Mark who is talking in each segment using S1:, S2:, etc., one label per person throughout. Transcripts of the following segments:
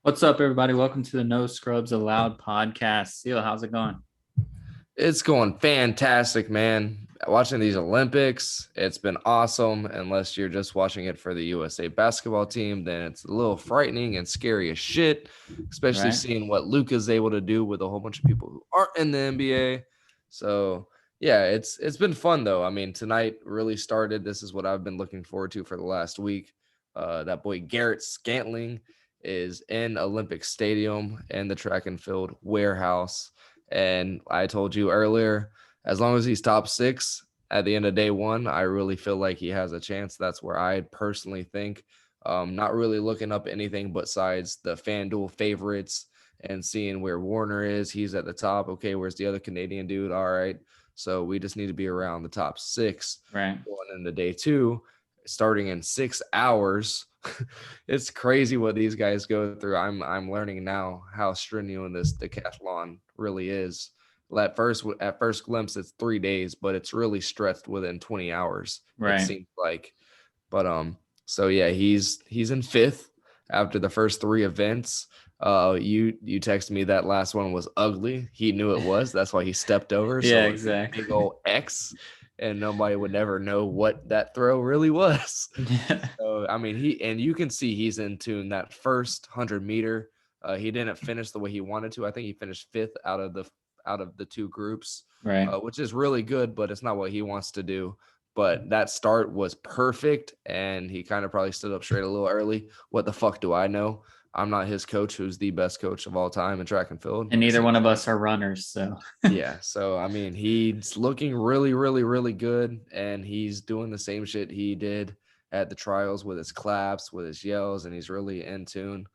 S1: What's up, everybody? Welcome to the No Scrubs Allowed podcast. Seal, how's it going?
S2: It's going fantastic, man. Watching these Olympics, it's been awesome. Unless you're just watching it for the USA basketball team, then it's a little frightening and scary as shit, especially
S1: Right?
S2: seeing what Luka's able to do with a whole bunch of people who aren't in the NBA. So, yeah, it's been fun though. I mean, tonight really started. This is what I've been looking forward to for the last week. That boy Garrett Scantling is in Olympic Stadium in the track and field warehouse. And I told you earlier, as long as he's top six at the end of day one, I really feel like he has a chance. That's where I personally think. Not really looking up anything besides the FanDuel favorites and seeing where Warner is. He's at the top. Okay, where's the other Canadian dude? All right. So we just need to be around the top six
S1: Right.
S2: going into day two, starting in 6 hours. It's crazy what these guys go through. I'm learning now how strenuous this decathlon really is. At first glimpse, it's 3 days, but it's really stretched within 20 hours. It
S1: Right.
S2: seems like. But so yeah, he's in fifth after the first three events. You texted me that last one was ugly. He knew it was. That's why he stepped over.
S1: Yeah,
S2: So it's a big
S1: exactly.
S2: old X, and nobody would never know what that throw really was. So I mean, you can see he's in tune. That first 100 meter, he didn't finish the way he wanted to. I think he finished fifth out of the two groups,
S1: Right.
S2: which is really good, but it's not what he wants to do. But that start was perfect, and he kind of probably stood up straight a little early. What the fuck do I know? I'm not his coach, who's the best coach of all time in track and field.
S1: And neither one of us are runners, so
S2: Yeah, so I mean, he's looking really, really, really good, and he's doing the same shit he did at the trials with his claps, with his yells, and he's really in tune.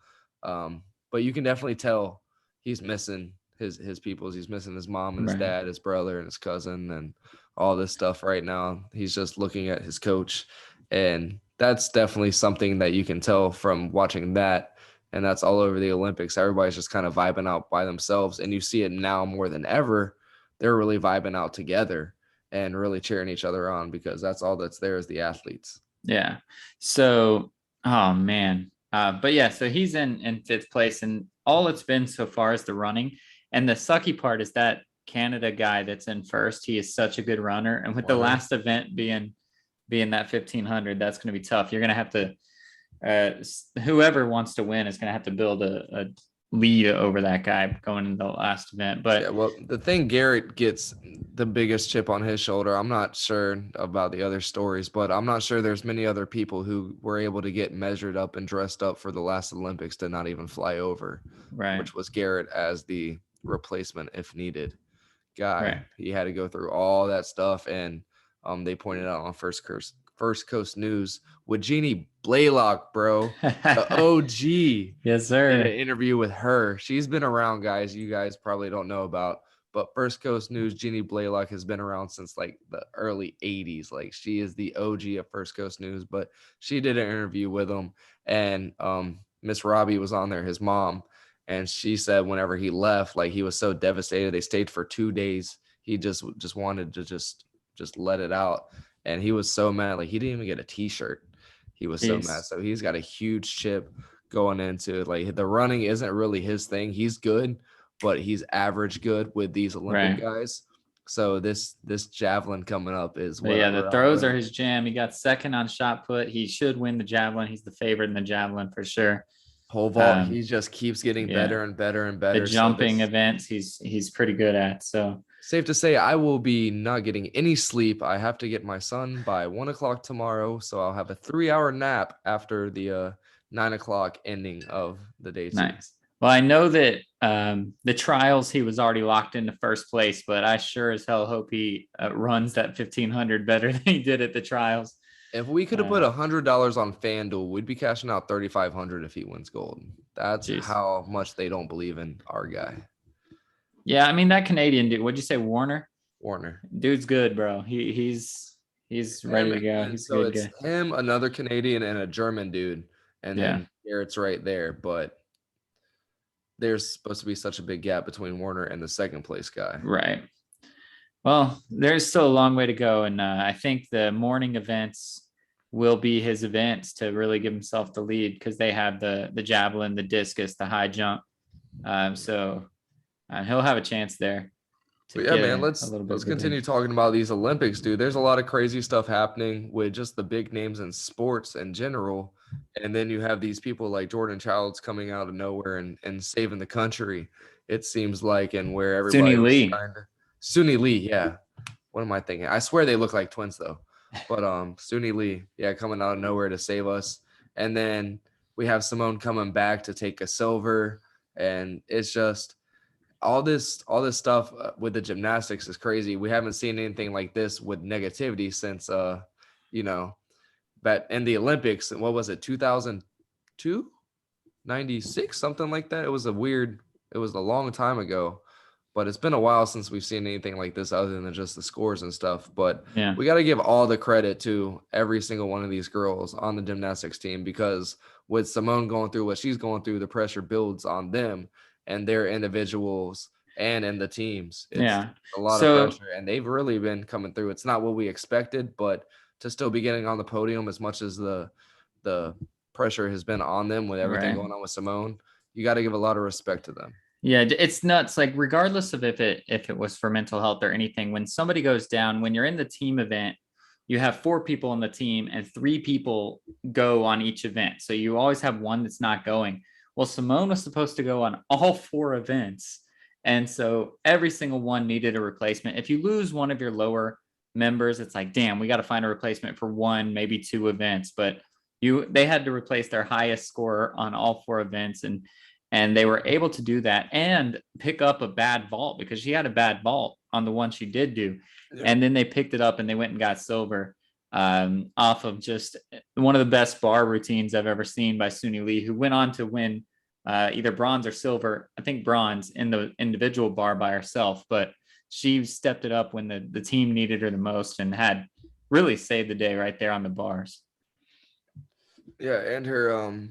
S2: But you can definitely tell he's missing his peoples. He's missing his mom and his
S1: right.
S2: dad, his brother and his cousin, and all this stuff right now. He's just looking at his coach, and that's definitely something that you can tell from watching that, and that's all over the Olympics. Everybody's just kind of vibing out by themselves, and you see it now more than ever. They're really vibing out together and really cheering each other on because that's all that's there is the athletes.
S1: Yeah. So, oh man. But yeah, so he's in fifth place, and all it's been so far is the running. And the sucky part is that Canada guy that's in first, he is such a good runner. And with the
S2: Warner.
S1: last event being that 1500, that's going to be tough. You're going to have to whoever wants to win is going to have to build a lead over that guy going into the last event. But
S2: Yeah, well, the thing Garrett gets the biggest chip on his shoulder. I'm not sure about the other stories, but I'm not sure there's many other people who were able to get measured up and dressed up for the last Olympics to not even fly over,
S1: right,
S2: which was Garrett as the replacement if needed guy.
S1: right.
S2: He had to go through all that stuff, and they pointed out on First Coast News with Jeannie Blaylock, bro, the OG.
S1: Yes,
S2: Did an
S1: sir.
S2: interview with her. She's been around, guys. You guys probably don't know about, but First Coast News, Jeannie Blaylock has been around since like the early 80s. Like she is the OG of First Coast News, but she did an interview with him, and Miss Robbie was on there, his mom, and she said whenever he left, like he was so devastated. They stayed for 2 days. He just wanted to just let it out, and he was so mad. Like he didn't even get a T-shirt. He was so mad.
S1: Jeez.
S2: So he's got a huge chip going into it. Like the running isn't really his thing. He's good, but he's average good with these Olympic
S1: Right.
S2: guys. So this javelin coming up is
S1: But yeah, the
S2: whatever I'm
S1: throws are
S2: really
S1: his jam. He got second on shot put. He should win the javelin. He's the favorite in the javelin for sure.
S2: pole vault. He
S1: Um,
S2: just keeps getting
S1: yeah,
S2: better and better and
S1: the
S2: better. So
S1: jumping
S2: this
S1: events he's pretty good at. So
S2: safe to say I will be not getting any sleep. I have to get my son by 1 o'clock tomorrow. So I'll have a 3 hour nap after the 9 o'clock ending of the day two.
S1: nice. Well, I know that the trials he was already locked into first place, but I sure as hell hope he runs that 1500 better than he did at the trials.
S2: If we could have
S1: Uh,
S2: put $100 on FanDuel, we'd be cashing out 3,500 if he wins gold. That's
S1: Jeez.
S2: how much they don't believe in our guy,
S1: Yeah, I mean that Canadian dude. What'd you say, Warner?
S2: Warner.
S1: Dude's good, bro. He's ready
S2: Him,
S1: to go.
S2: and
S1: He's a
S2: so
S1: good
S2: it's
S1: guy.
S2: him, another Canadian, and a German dude, and
S1: Yeah,
S2: then Garrett's right there. But there's supposed to be such a big gap between Warner and the second place guy.
S1: right. Well, there's still a long way to go, and I think the morning events will be his events to really give himself the lead, because they have the javelin, the discus, the high jump. So he'll have a chance there to
S2: But yeah,
S1: get
S2: man,
S1: a little bit
S2: let's
S1: of a lead.
S2: continue talking about these Olympics, dude. There's a lot of crazy stuff happening with just the big names in sports in general. And then you have these people like Jordan Childs coming out of nowhere and saving the country, it seems like, and where
S1: Suni
S2: everybody was
S1: Lee.
S2: kind of Suni Lee, yeah. What am I thinking? I swear they look like twins though. But Suni Lee, yeah, coming out of nowhere to save us. And then we have Simone coming back to take a silver. And it's just all this stuff with the gymnastics is crazy. We haven't seen anything like this with negativity since you know, but in the Olympics, what was it, 2002, 96, something like that. It was a long time ago, but it's been a while since we've seen anything like this other than just the scores and stuff. But
S1: Yeah.
S2: we got to give all the credit to every single one of these girls on the gymnastics team, because with Simone going through what she's going through, the pressure builds on them and their individuals and in the teams. It's
S1: Yeah.
S2: a lot of
S1: So
S2: pressure, and they've really been coming through. It's not what we expected, but to still be getting on the podium, as much as the pressure has been on them with everything
S1: right.
S2: going on with Simone, you got to give a lot of respect to them.
S1: Yeah, it's nuts. Like, regardless of if it was for mental health or anything, when somebody goes down, when you're in the team event, you have 4 people on the team and 3 people go on each event. So you always have one that's not going. Well, Simone was supposed to go on all 4 events. And so every single one needed a replacement. If you lose one of your lower members, it's like, damn, we got to find a replacement for 1, maybe 2 events. But they had to replace their highest scorer on all 4 events. And they were able to do that and pick up a bad vault, because she had a bad vault on the one she did do. Yeah. And then they picked it up and they went and got silver off of just one of the best bar routines I've ever seen by Suni Lee, who went on to win either bronze or silver. I think bronze in the individual bar by herself, but she stepped it up when the team needed her the most and had really saved the day right there on the bars.
S2: Yeah, and her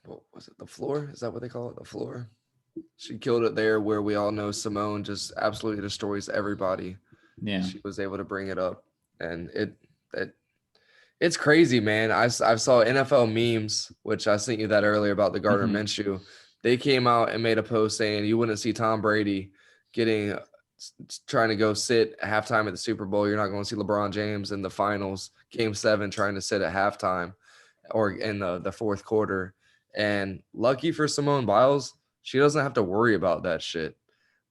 S2: what was it, the floor? Is that what they call it? The floor. She killed it there, where we all know Simone just absolutely destroys everybody.
S1: Yeah.
S2: She was able to bring it up, and it's crazy, man. I saw NFL memes, which I sent you that earlier about the Gardner Minshew. They came out and made a post saying you wouldn't see Tom Brady trying to go sit at halftime at the Super Bowl. You're not going to see LeBron James in the finals, Game 7, trying to sit at halftime or in the fourth quarter. And lucky for Simone Biles, she doesn't have to worry about that shit.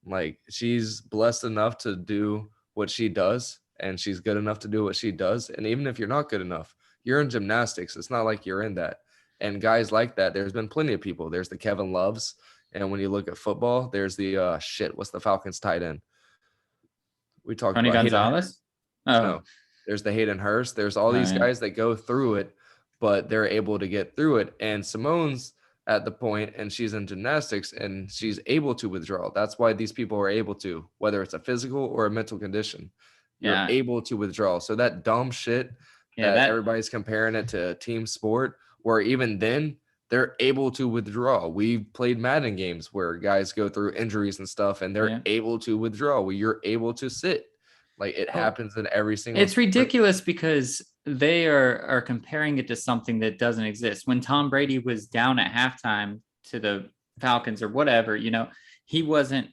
S2: Like, she's blessed enough to do what she does, and she's good enough to do what she does. And even if you're not good enough, you're in gymnastics. It's not like you're in that. And guys like that, there's been plenty of people. There's the Kevin Loves. And when you look at football, there's the what's the Falcons tight end? We talked
S1: Tony
S2: about
S1: Gonzalez.
S2: No, there's the Hayden Hurst. There's all these guys that go through it, but they're able to get through it. And Simone's at the point, and she's in gymnastics, and she's able to withdraw. That's why these people are able to, whether it's a physical or a mental condition, you're able to withdraw. So that dumb shit that everybody's comparing it to team sport, where even then they're able to withdraw. We've played Madden games where guys go through injuries and stuff, and they're able to withdraw, where you're able to sit. Like, it happens in every single
S1: It's ridiculous, because they are comparing it to something that doesn't exist. When Tom Brady was down at halftime to the Falcons or whatever, he wasn't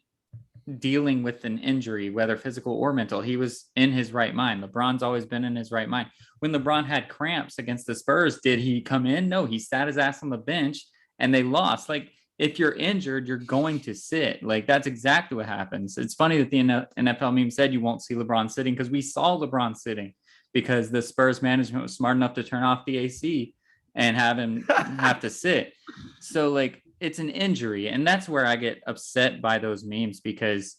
S1: dealing with an injury, whether physical or mental. He was in his right mind. LeBron's always been in his right mind. When LeBron had cramps against the Spurs, did he come in? No, he sat his ass on the bench and they lost. Like, if you're injured, you're going to sit. Like, that's exactly what happens. It's funny that the NFL meme said you won't see LeBron sitting, because we saw LeBron sitting, because the Spurs management was smart enough to turn off the AC and have him have to sit. So, like, it's an injury. And that's where I get upset by those memes, because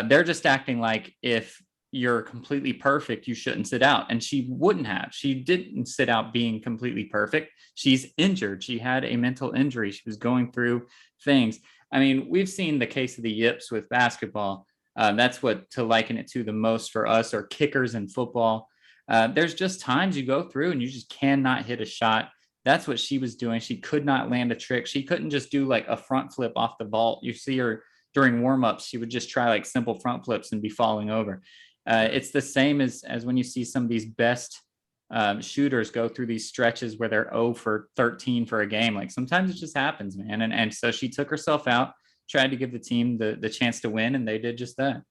S1: they're just acting like if you're completely perfect, you shouldn't sit out. And she wouldn't have. She didn't sit out being completely perfect. She's injured. She had a mental injury. She was going through things. I mean, we've seen the case of the yips with basketball. That's what to liken it to the most for us, or kickers in football. There's just times you go through and you just cannot hit a shot. That's what she was doing. She could not land a trick. She couldn't just do like a front flip off the vault. You see her during warm-ups, she would just try like simple front flips and be falling over. It's the same as when you see some of these best shooters go through these stretches where they're 0 for 13 for a game. Like sometimes it just happens, man. And so she took herself out, tried to give the team the chance to win, and they did just that.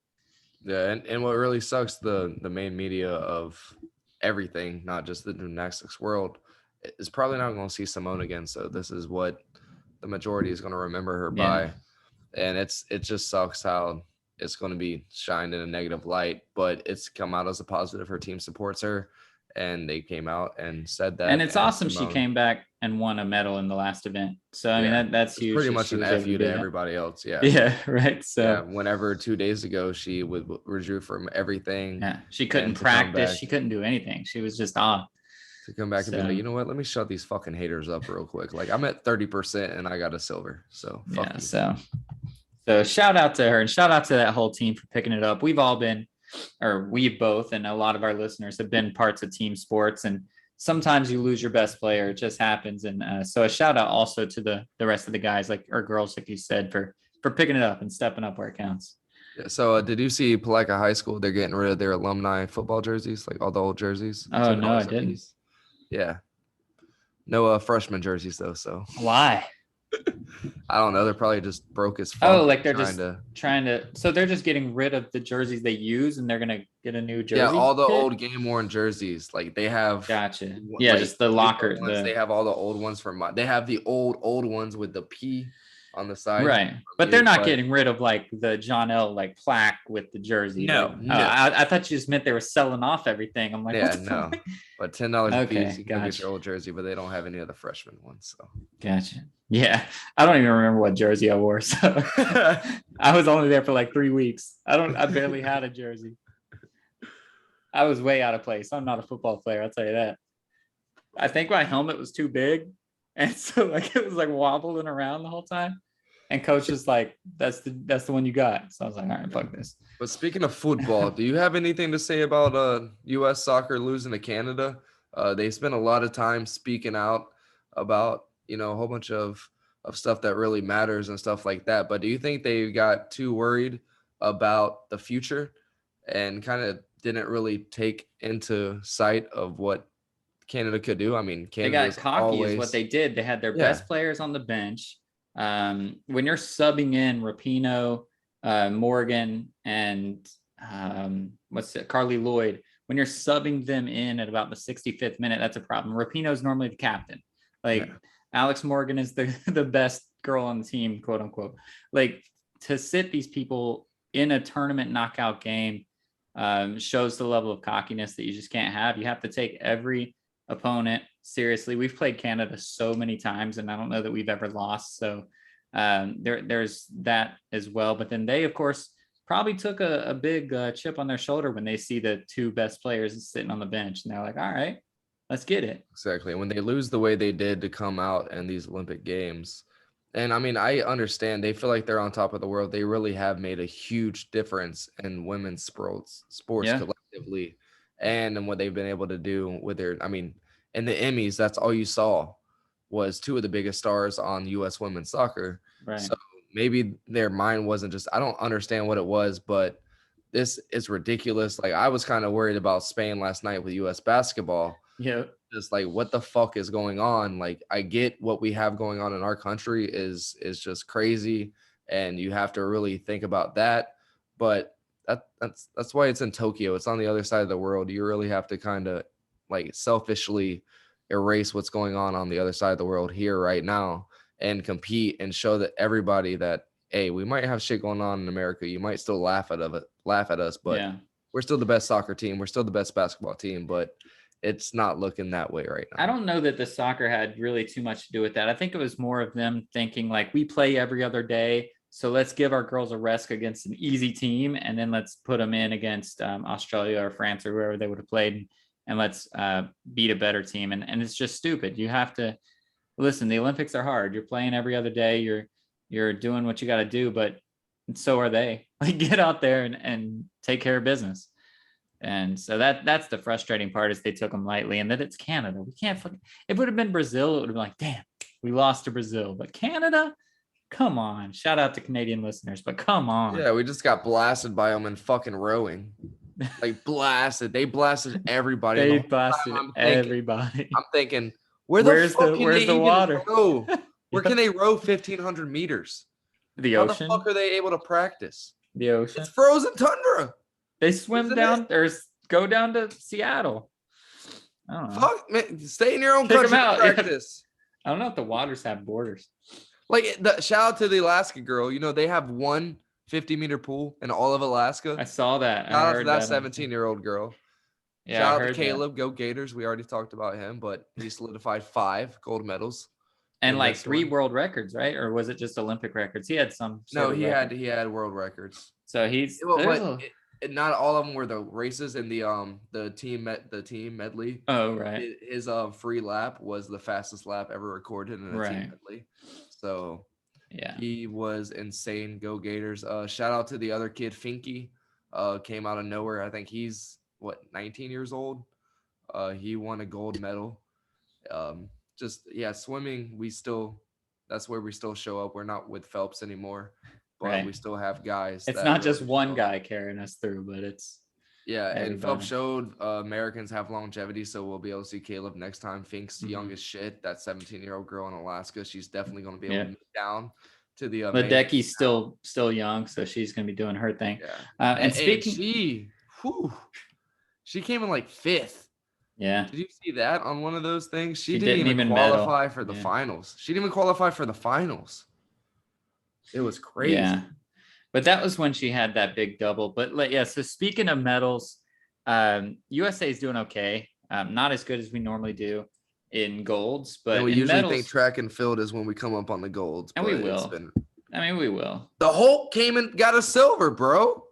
S2: Yeah, and what really sucks, the main media of everything, not just the gymnastics world, is probably not going to see Simone again. So this is what the majority is going to remember her by. And it just sucks how it's going to be shined in a negative light, but it's come out as a positive. Her team supports her, and they came out and said that.
S1: And it's awesome
S2: Simone,
S1: she came back and won a medal in the last event. So I mean that's
S2: it's
S1: huge.
S2: pretty
S1: that
S2: much
S1: she
S2: an
S1: was able
S2: FU
S1: do
S2: to
S1: that.
S2: everybody else. Yeah.
S1: Yeah, right. So
S2: yeah, whenever 2 days ago she withdrew from everything.
S1: yeah, she couldn't
S2: and to come
S1: practice.
S2: back-
S1: She couldn't do anything. She was just off.
S2: to come back and be
S1: So-
S2: like, you know what? Let me shut these fucking haters up real quick. Like I'm at 30% and I got a silver. So fuck
S1: Yeah.
S2: you.
S1: So shout out to her and shout out to that whole team for picking it up. We've all been, or we've both, and a lot of our listeners have been parts of team sports. And sometimes you lose your best player. It just happens. And so a shout out also to the rest of the guys, like, or girls, like you said, for picking it up and stepping up where it counts.
S2: Yeah, so did you see Palaca High School? They're getting rid of their alumni football jerseys, like all the old jerseys.
S1: Oh, no, I
S2: $10 a
S1: didn't.
S2: piece. Yeah. No freshman jerseys though. So
S1: Why?
S2: I don't know. They're probably just broke as fuck.
S1: Oh, like they're just
S2: to
S1: trying to. So they're just getting rid of the jerseys they use, and they're gonna get a new jersey.
S2: yeah, all the
S1: kit?
S2: old game worn jerseys. Like they have.
S1: Gotcha. Yeah,
S2: like,
S1: just the locker.
S2: ones, they have all the old ones from. They have the old ones with the P on the side.
S1: Right, but they're not getting rid of like the John L. like plaque with the jersey.
S2: No,
S1: like,
S2: no.
S1: I thought you just meant they were selling off everything. I'm like,
S2: Yeah,
S1: what the
S2: no.
S1: fuck?
S2: But $10 a
S1: Okay,
S2: piece, you can go get
S1: gotcha.
S2: your old jersey, but they don't have any of the freshman ones. So
S1: Gotcha. Yeah, I don't even remember what jersey I wore. So I was only there for like 3 weeks. I barely had a jersey. I was way out of place. I'm not a football player, I'll tell you that. I think my helmet was too big, and so like it was like wobbling around the whole time. And coach was like, "That's the one you got." So I was like, "All right, fuck this."
S2: But speaking of football, do you have anything to say about U.S. soccer losing to Canada? They spent a lot of time speaking out about, a whole bunch of stuff that really matters and stuff like that. But do you think they got too worried about the future and kind of didn't really take into sight of what Canada could do? I mean, Canada
S1: they got cocky is what they did. They had their best players on the bench. When you're subbing in Rapinoe, Morgan, and Carly Lloyd, when you're subbing them in at about the 65th minute, that's a problem. Rapinoe is normally the captain. Like Alex Morgan is the best girl on the team, quote unquote. Like to sit these people in a tournament knockout game shows the level of cockiness that you just can't have. You have to take every opponent seriously. We've played Canada so many times, and I don't know that we've ever lost. So there's that as well. But then they, of course, probably took a big chip on their shoulder when they see the two best players sitting on the bench, and they're like, "All right, let's get it."
S2: Exactly. When they lose the way they did to come out in these Olympic Games, and I mean, I understand they feel like they're on top of the world. They really have made a huge difference in women's sports collectively, and in what they've been able to do with their. I mean, in the Emmys, that's all you saw was two of the biggest stars on U.S. women's soccer.
S1: Right.
S2: So maybe their mind wasn't just. I don't understand what it was, but this is ridiculous. Like I was kind of worried about Spain last night with U.S. basketball.
S1: Yeah.
S2: Just like what the fuck is going on? Like I get what we have going on in our country is just crazy, and you have to really think about that. But that's why it's in Tokyo. It's on the other side of the world. You really have to kind of like selfishly erase what's going on the other side of the world here right now and compete and show that everybody that hey, we might have shit going on in America. You might still laugh at us, but we're still the best soccer team. We're still the best basketball team, but it's not looking that way right now.
S1: I don't know that the soccer had really too much to do with that. I think it was more of them thinking like we play every other day. So let's give our girls a rest against an easy team. And then let's put them in against Australia or France or whoever they would have played. And let's beat a better team. And it's just stupid. You have to listen. The Olympics are hard. You're playing every other day. You're doing what you got to do, but so are they. Like get out there and take care of business. And so that's the frustrating part is they took them lightly and that it's Canada. We can't, if it would have been Brazil, it would have been like, damn, we lost to Brazil, but Canada, come on. Shout out to Canadian listeners, but come on.
S2: Yeah, we just got blasted by them in fucking rowing. like blasted. They blasted everybody. And the
S1: They
S2: whole time
S1: blasted everybody.
S2: I'm thinking, where the
S1: Where's
S2: fuck
S1: the
S2: can they
S1: where's the
S2: even
S1: water?
S2: row? Where can
S1: Yep.
S2: they row 1,500 meters?
S1: The
S2: How the fuck
S1: ocean.
S2: are they able to practice?
S1: The
S2: It's
S1: ocean.
S2: frozen tundra,
S1: They swim
S2: isn't it?
S1: down or go down to Seattle. I don't know.
S2: Fuck, man. Stay in your own
S1: Kick them
S2: country to
S1: out. Yeah.
S2: practice.
S1: I don't know if the waters have borders.
S2: Like, shout out to the Alaska girl. You know, they have one 50-meter pool in all of Alaska.
S1: I saw that. I
S2: Shout out to
S1: heard
S2: that
S1: that.
S2: 17-year-old girl.
S1: Yeah,
S2: Shout
S1: I
S2: out to
S1: heard that.
S2: Caleb. Go Gators. We already talked about him, but he solidified 5 gold medals.
S1: And like
S2: this
S1: 3
S2: one.
S1: world records, right? Or was it just Olympic records? He had some.
S2: No,
S1: Sort of
S2: he had world records.
S1: So he's
S2: not all of them were the races in the team medley.
S1: Oh, right.
S2: His free lap was the fastest lap ever recorded in a team medley. So
S1: yeah,
S2: he was insane. Go Gators. Shout out to the other kid, Finky. Came out of nowhere. I think he's 19 years old. He won a gold medal. Swimming, that's where we still show up. We're not with Phelps anymore, but we still have guys.
S1: It's not just one guy carrying us through, but it's everybody.
S2: And Phelps showed Americans have longevity, so we'll be able to see Caleb next time. Fink's young as shit. That 17-year-old girl in Alaska, she's definitely going to be able to move down to the
S1: Ledecky's still young, so she's going to be doing her thing.
S2: Yeah.
S1: And speaking,
S2: she came in like 5th.
S1: Yeah.
S2: Did you see that on one of those things? She didn't even qualify for the finals. She didn't even qualify for the finals. It was crazy.
S1: Yeah. But that was when she had that big double. But yeah, so speaking of medals, USA is doing okay. Not as good as we normally do in golds, but
S2: we usually
S1: medals,
S2: think track and field is when we come up on the golds.
S1: And we will. We will.
S2: The Hulk came and got a silver, bro.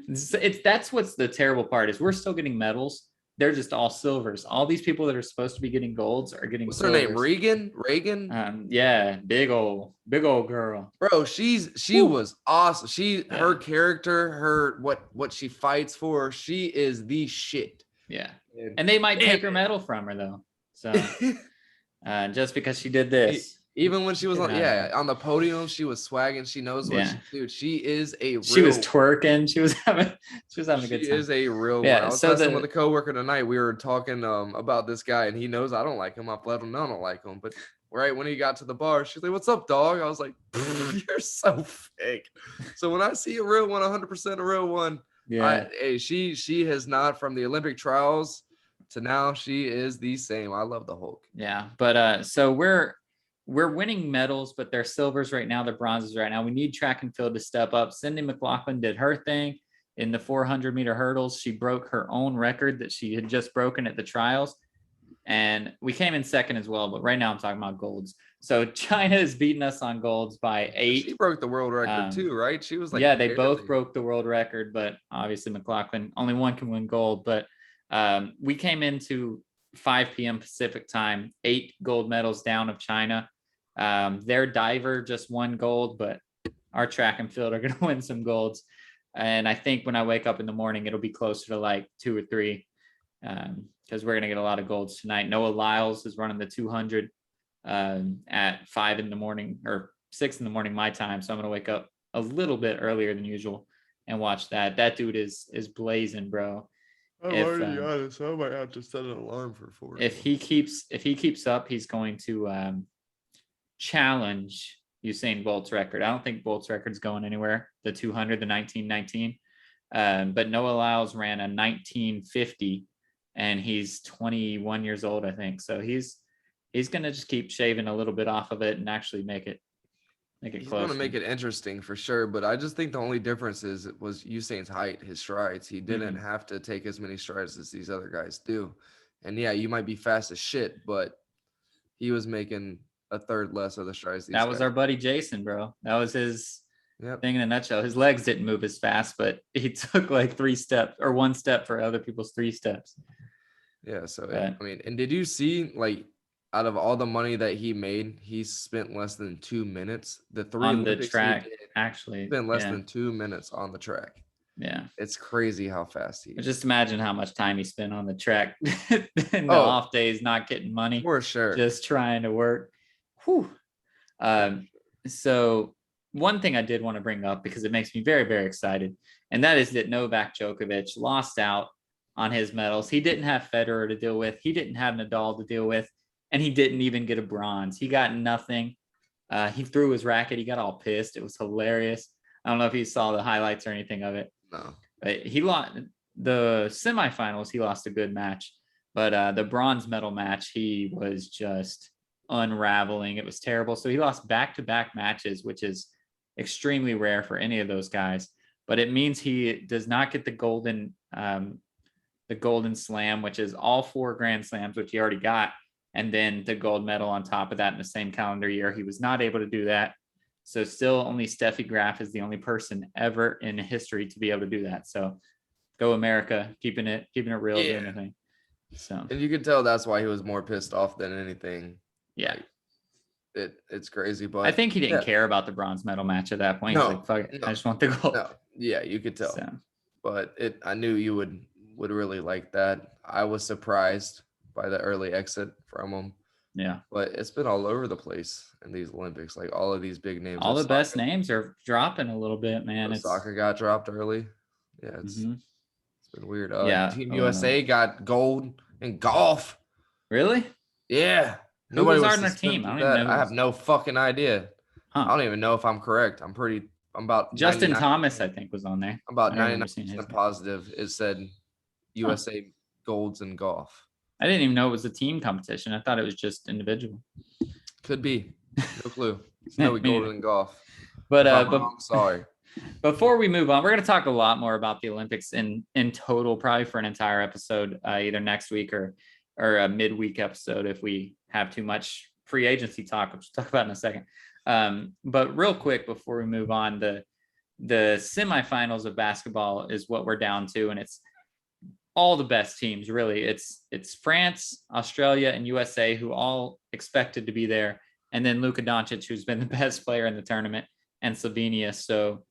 S1: That's what's the terrible part is we're still getting medals. They're just all silvers. All these people that are supposed to be getting golds are getting
S2: What's
S1: silvers.
S2: her name? Reagan?
S1: Yeah, big old girl.
S2: Bro, she was awesome. Her character, what she fights for, she is the shit.
S1: Yeah. And they might take her medal from her though. So just because she did this.
S2: Even when she was on the podium, she was swagging. She knows what she is a real.
S1: She was twerking. She was having a good time. She
S2: is a real one. I was messing with a coworker tonight. We were talking about this guy, and he knows I don't like him. I've let him know I don't like him. But right when he got to the bar, she's like, "What's up, dog?" I was like, "You're so fake." So when I see a real one, 100% a real one. Yeah. She has not, from the Olympic trials to now, she is the same. I love the Hulk.
S1: Yeah, but so we're winning medals, but they're silvers right now. They're bronzes right now. We need track and field to step up. Cindy McLaughlin did her thing in the 400-meter hurdles. She broke her own record that she had just broken at the trials. And we came in second as well. But right now I'm talking about golds. So China is beating us on golds by 8.
S2: She broke the world record too, right? She was like,
S1: yeah, they both broke the world record. But obviously McLaughlin, only one can win gold. But we came into 5 p.m. Pacific time, 8 gold medals down of China. Their diver just won gold, but our track and field are going to win some golds. And I think when I wake up in the morning, it'll be closer to like 2 or 3 because we're going to get a lot of golds tonight. Noah Lyles is running the 200 at 5 in the morning or 6 in the morning my time. So I'm going to wake up a little bit earlier than usual and watch that. That dude is blazing, bro.
S2: I'm already on it, so I might have to set an alarm for 4.
S1: If he keeps up, he's going to challenge Usain Bolt's record. I don't think Bolt's record's going anywhere. The 200, the 1919. But Noah Lyles ran a 1950, and he's 21 years old, I think. So he's gonna just keep shaving a little bit off of it and actually make it
S2: He's gonna make it interesting for sure. But I just think the only difference was Usain's height, his strides. He didn't have to take as many strides as these other guys do. And yeah, you might be fast as shit, but he was making a third less of the strides.
S1: That was our buddy Jason, bro. That was his thing in a nutshell. His legs didn't move as fast, but he took like 3 steps or 1 step for other people's 3 steps.
S2: Yeah. So, I mean, and did you see, like, out of all the money that he made, he spent less than 2 minutes. The 3
S1: on
S2: Olympics
S1: the track, actually.
S2: Spent less than 2 minutes on the track.
S1: Yeah.
S2: It's crazy how fast he is.
S1: Just imagine how much time he spent on the track in the off days, not getting money.
S2: For sure.
S1: Just trying to work. Whew. So one thing I did want to bring up because it makes me very, very excited, and that is that Novak Djokovic lost out on his medals. He didn't have Federer to deal with. He didn't have Nadal to deal with, and he didn't even get a bronze. He got nothing. He threw his racket. He got all pissed. It was hilarious. I don't know if you saw the highlights or anything of it.
S2: No.
S1: But he lost the semifinals. He lost a good match, but the bronze medal match, he was just unraveling. It was terrible. So he lost back-to-back matches, which is extremely rare for any of those guys. But it means he does not get the golden slam, which is all 4 Grand Slams, which he already got, and then the gold medal on top of that in the same calendar year. He was not able to do that. So still only Steffi Graf is the only person ever in history to be able to do that. So go America, keeping it real, doing the thing. So,
S2: and you could tell that's why he was more pissed off than anything.
S1: Yeah.
S2: It's crazy, but
S1: I think he didn't care about the bronze medal match at that point.
S2: No,
S1: He's like, fuck it, I just want the gold.
S2: No. Yeah, you could tell.
S1: So.
S2: But I knew you would really like that. I was surprised by the early exit from him.
S1: Yeah.
S2: But it's been all over the place in these Olympics. Like all of these big names.
S1: All the best names are dropping a little bit, man.
S2: Soccer got dropped early. Yeah, it's been weird. Team USA got gold in golf.
S1: Really?
S2: Yeah.
S1: Who was on their team? I don't even know.
S2: I have no fucking idea.
S1: Huh.
S2: I don't even know if I'm correct. I'm about
S1: Justin Thomas, I think, was on there.
S2: I'm about 99% positive. It said USA golds in golf.
S1: I didn't even know it was a team competition. I thought it was just individual.
S2: Could be. No clue. No gold in golf.
S1: But
S2: sorry.
S1: Before we move on, we're going to talk a lot more about the Olympics in total, probably for an entire episode, either next week or a midweek episode if we have too much free agency talk, which we'll talk about in a second. But real quick before we move on, the semifinals of basketball is what we're down to, and it's all the best teams, really. It's France, Australia, and USA who all expected to be there, and then Luka Doncic, who's been the best player in the tournament, and Slovenia. So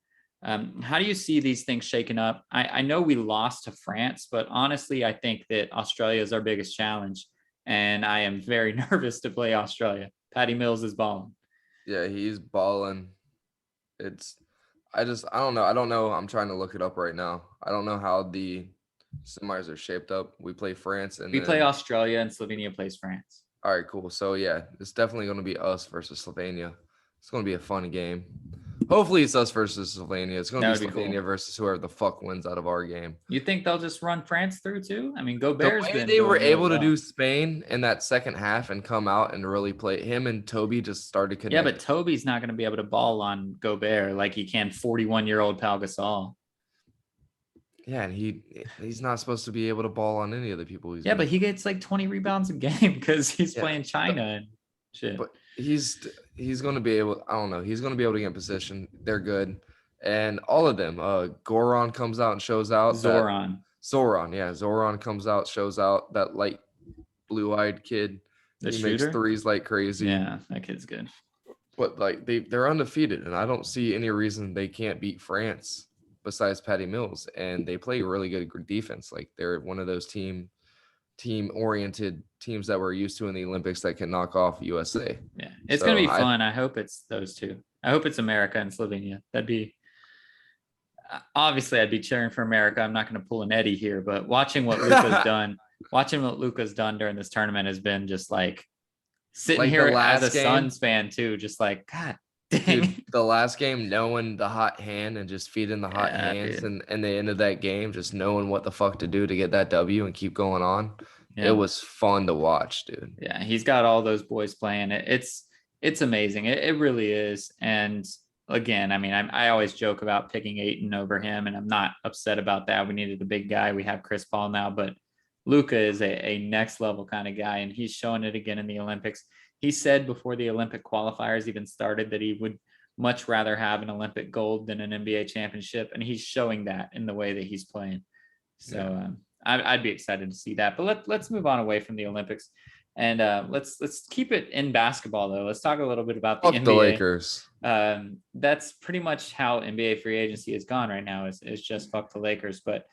S1: how do you see these things shaking up? I know we lost to France, but honestly, I think that Australia is our biggest challenge, and I am very nervous to play Australia. Patty Mills is balling.
S2: Yeah, he's balling. I don't know. I'm trying to look it up right now. I don't know how the semis are shaped up. We play France and
S1: we play Australia, and Slovenia plays France.
S2: All right, cool. So yeah, it's definitely going to be us versus Slovenia. It's going to be a fun game. Hopefully it's us versus Slovenia. It's going to be Slovenia versus whoever the fuck wins out of our game.
S1: You think they'll just run France through too? I mean, Gobert's
S2: the way they were able to do Spain in that second half and come out and really play. Him and Toby just started connecting.
S1: Yeah, but Toby's not going to be able to ball on Gobert like he can 41-year-old Pau Gasol.
S2: Yeah, and he's not supposed to be able to ball on any of the people he's
S1: but he gets like 20 rebounds a game because he's playing China and shit.
S2: But he's going to be able, I don't know, he's going to be able to get in position. They're good. And all of them, Goran comes out and shows out. Zoran comes out, shows out, that light blue-eyed kid. He makes threes like crazy.
S1: Yeah, that kid's good.
S2: But like they're undefeated, and I don't see any reason they can't beat France besides Patty Mills. And they play really good defense. Like they're one of those team-oriented teams that we're used to in the Olympics that can knock off USA.
S1: Yeah, it's going to be fun. I hope it's those two. I hope it's America and Slovenia. That'd be obviously I'd be cheering for America. I'm not going to pull an Eddie here, but watching what Luka's done during this tournament has been just like sitting like here as a Suns fan too, just like, God dang.
S2: Dude, the last game, knowing the hot hand and just feeding the hot hands, and the end of that game, just knowing what the fuck to do to get that W and keep going on. Yeah. It was fun to watch, dude.
S1: Yeah, he's got all those boys playing. It's amazing. It really is. And again, I mean, I always joke about picking Ayton over him, and I'm not upset about that. We needed a big guy. We have Chris Paul now, but Luka is a next level kind of guy, and he's showing it again in the Olympics. He said before the Olympic qualifiers even started that he would much rather have an Olympic gold than an NBA championship, and he's showing that in the way that he's playing. So I'd be excited to see that. But let's move on away from the Olympics, and let's keep it in basketball though. Let's talk a little bit about the NBA.
S2: The Lakers.
S1: That's pretty much how NBA free agency has gone right now. Is just fuck the Lakers. But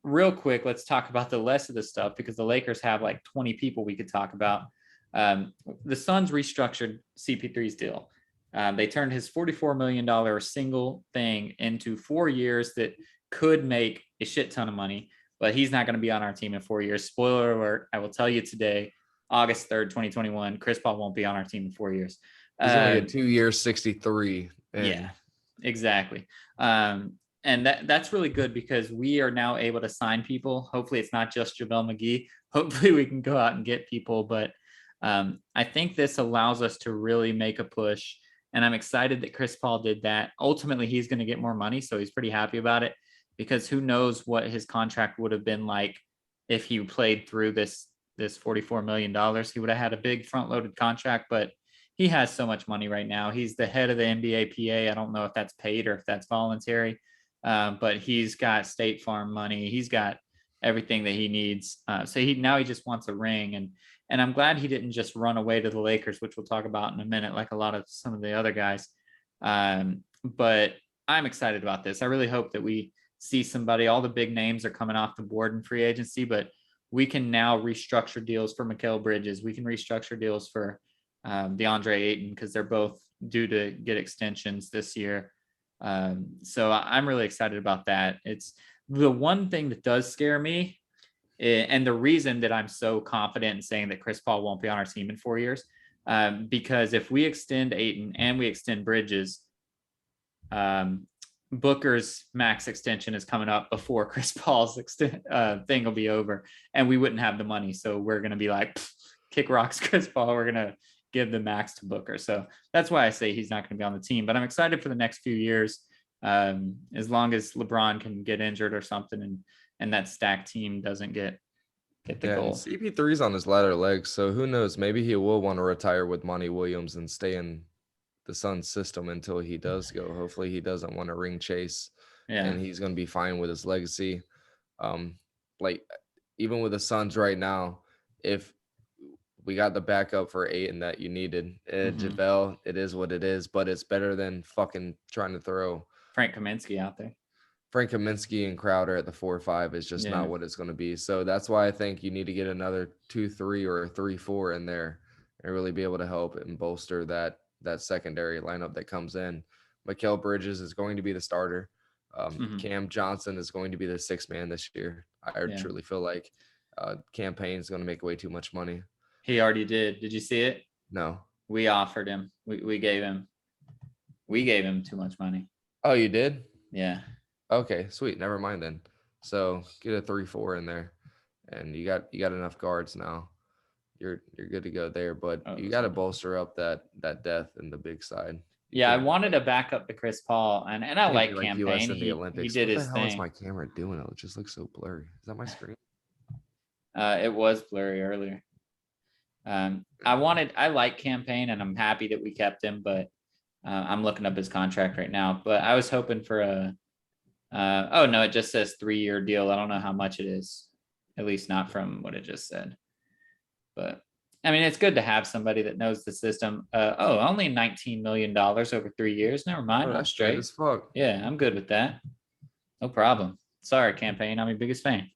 S1: real quick, let's talk about the rest of the stuff because the Lakers have like 20 people we could talk about. The Suns restructured CP3's deal. They turned his $44 million single thing into 4 years that could make a shit ton of money, but he's not going to be on our team in 4 years. Spoiler alert, I will tell you today, August 3rd, 2021, Chris Paul won't be on our team in 4 years.
S2: He's going to get 2 years, 63.
S1: Yeah, exactly. And that's really good because we are now able to sign people. Hopefully it's not just JaVale McGee. Hopefully we can go out and get people, but I think this allows us to really make a push. And I'm excited that Chris Paul did that. Ultimately, he's going to get more money, so he's pretty happy about it, because who knows what his contract would have been like if he played through this $44 million. He would have had a big front-loaded contract, but he has so much money right now. He's the head of the NBA PA. I don't know if that's paid or if that's voluntary, but he's got State Farm money. He's got everything that he needs. So he just wants a ring, and I'm glad he didn't just run away to the Lakers, which we'll talk about in a minute, like a lot of some of the other guys. But I'm excited about this. I really hope that we see somebody. All the big names are coming off the board in free agency, but we can now restructure deals for Mikal Bridges. We can restructure deals for DeAndre Ayton, because they're both due to get extensions this year. So I'm really excited about that. It's the one thing that does scare me, and the reason that I'm so confident in saying that Chris Paul won't be on our team in 4 years, because if we extend Ayton and we extend Bridges, Booker's max extension is coming up before Chris Paul's thing will be over, and we wouldn't have the money. So we're going to be like, kick rocks, Chris Paul. We're going to give the max to Booker. So that's why I say he's not going to be on the team, but I'm excited for the next few years. As long as LeBron can get injured or something, and that stacked team doesn't get the goal.
S2: CP3's on his latter legs, so who knows? Maybe he will want to retire with Monty Williams and stay in the Suns system until he does go. Hopefully he doesn't want to ring chase, and he's going to be fine with his legacy. Like even with the Suns right now, if we got the backup for Ayton that you needed, JaVale, it is what it is, but it's better than fucking trying to throw
S1: Frank Kaminsky out there.
S2: Frank Kaminsky and Crowder at the 4-5 is just not what it's going to be. So that's why I think you need to get another 2-3 or a 3-4 in there and really be able to help and bolster that secondary lineup that comes in. Mikal Bridges is going to be the starter. Cam Johnson is going to be the sixth man this year. I truly feel like Cam Payne is going to make way too much money.
S1: He already did. Did you see it?
S2: No.
S1: We offered him. We gave him too much money.
S2: Oh, you did?
S1: Yeah.
S2: Okay, sweet. Never mind then. So get a 3-4 in there, and you got enough guards now. You're good to go there, but you got to bolster up that depth in the big side.
S1: I wanted a backup to Chris Paul, and I like Cam Payne. He did his thing. What the hell
S2: is my camera doing? It just looks so blurry. Is that my screen?
S1: It was blurry earlier. I like Cam Payne, and I'm happy that we kept him, but I'm looking up his contract right now. But I was hoping for it just says 3-year deal. I don't know how much it is, at least not from what it just said. But I mean, it's good to have somebody that knows the system. Only $19 million over 3 years. Never mind. I'm straight
S2: as fuck.
S1: Yeah, I'm good with that. No problem. Sorry, Cam Payne. I'm your biggest fan.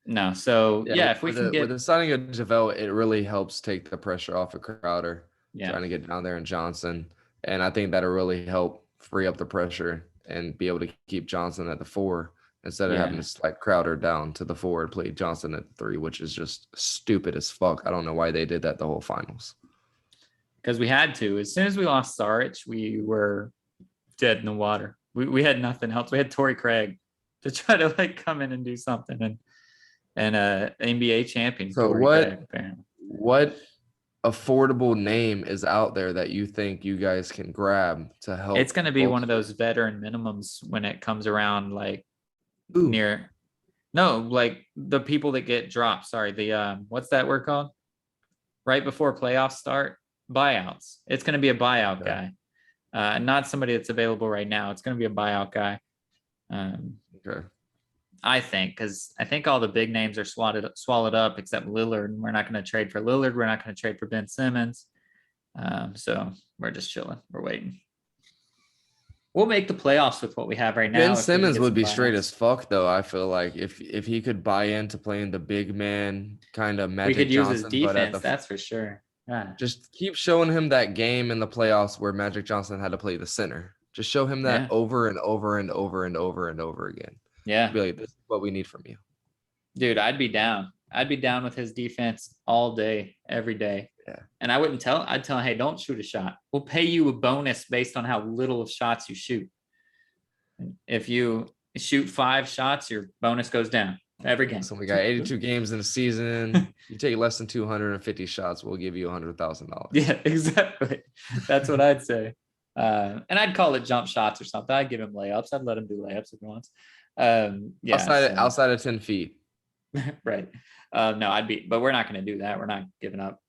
S1: No, so if we can get
S2: with the signing of JaVale, it really helps take the pressure off of Crowder trying to get down there in Johnson, and I think that'll really help free up the pressure and be able to keep Johnson at the 4 instead of having to slide Crowder down to the 4 and play Johnson at the 3, which is just stupid as fuck. I don't know why they did that the whole finals.
S1: Because we had to. As soon as we lost Saric, we were dead in the water. We had nothing else. We had Torrey Craig to try to come in and do something, and NBA champion.
S2: So what affordable name is out there that you think you guys can grab to help?
S1: It's going to be one of those veteran minimums when it comes around, the people that get dropped. Sorry, the what's that word called? Right before playoffs start, buyouts. It's going to be a buyout guy, not somebody that's available right now. It's going to be a buyout guy.
S2: Okay.
S1: I think, because I think all the big names are swallowed up except Lillard. And we're not going to trade for Lillard. We're not going to trade for Ben Simmons. So we're just chilling. We're waiting. We'll make the playoffs with what we have right now.
S2: Ben Simmons would be straight as fuck, though. I feel like if he could buy into playing the big man kind of Magic
S1: we could use
S2: Johnson,
S1: his defense. That's for sure. Ah,
S2: Just keep showing him that game in the playoffs where Magic Johnson had to play the center. Just show him that
S1: yeah,
S2: over and over and over and over and over again.
S1: yeah,
S2: Be like, this is what we need from you.
S1: dude, I'd be down. I'd be down with his defense all day, every day.
S2: Yeah.
S1: And I wouldn't tell. I'd tell him, hey, don't shoot a shot. We'll pay you a bonus based on how little of shots you shoot. If you shoot 5 shots, your bonus goes down every game.
S2: So we got 82 games in a season. You take less than 250 shots, we'll give you $100,000.
S1: Yeah, exactly. That's what I'd say. And I'd call it jump shots or something. I'd give him layups. I'd let him do layups if he wants. Yeah,
S2: outside of 10 feet.
S1: Right. No, but we're not going to do that. We're not giving up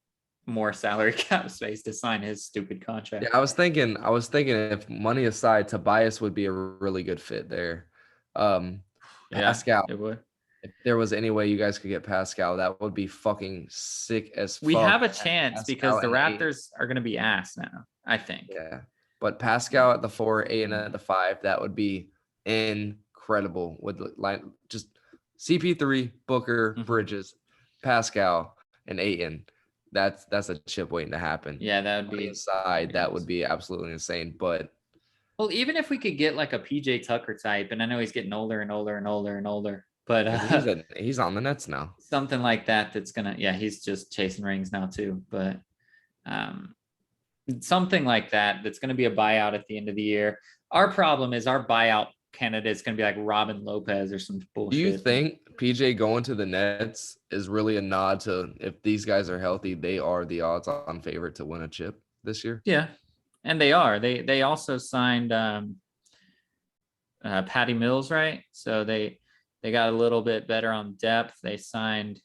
S1: more salary cap space to sign his stupid contract.
S2: Yeah, I was thinking if money aside, Tobias would be a really good fit there. Pascal.
S1: It would.
S2: If there was any way you guys could get Pascal, that would be fucking sick as fuck.
S1: We have a chance
S2: Pascal
S1: because the
S2: and
S1: Raptors are going to be ass now, I think.
S2: Yeah. But Pascal at the 4, Ayton at the 5, that would be incredible. With like just CP3, Booker, Bridges, Pascal, and Ayton. That's a chip waiting to happen.
S1: Yeah, that would be
S2: inside. That would be absolutely insane. But
S1: well, even if we could get like a PJ Tucker type, and I know he's getting older and older and older and older, but
S2: he's on the Nets now.
S1: Something like that. That's gonna, yeah, he's just chasing rings now too. But something like that. That's gonna be a buyout at the end of the year. Our problem is our buyout candidate is gonna be like Robin Lopez or some bullshit.
S2: Do you think PJ going to the Nets is really a nod to if these guys are healthy, they are the odds-on favorite to win a chip this year?
S1: Yeah, and they are. They also signed Patty Mills, right? So they got a little bit better on depth. They signed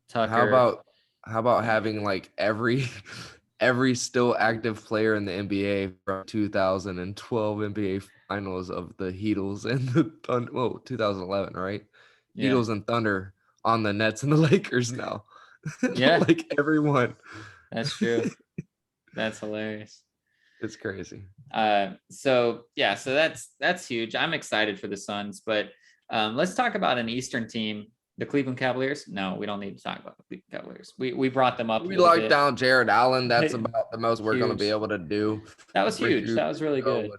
S1: Tucker.
S2: How about having like every still active player in the NBA from 2012 NBA Finals of the Heatles and the Thunder? Whoa, 2011, right? Yeah. Heatles and Thunder on the Nets and the Lakers now.
S1: Yeah,
S2: like everyone.
S1: That's true. That's hilarious.
S2: It's crazy.
S1: So that's huge. I'm excited for the Suns, but let's talk about an Eastern team, the Cleveland Cavaliers. No, we don't need to talk about the Cleveland Cavaliers. We brought them up.
S2: We locked down Jared Allen. That's about the most we're going to be able to do.
S1: That was huge. That was really good.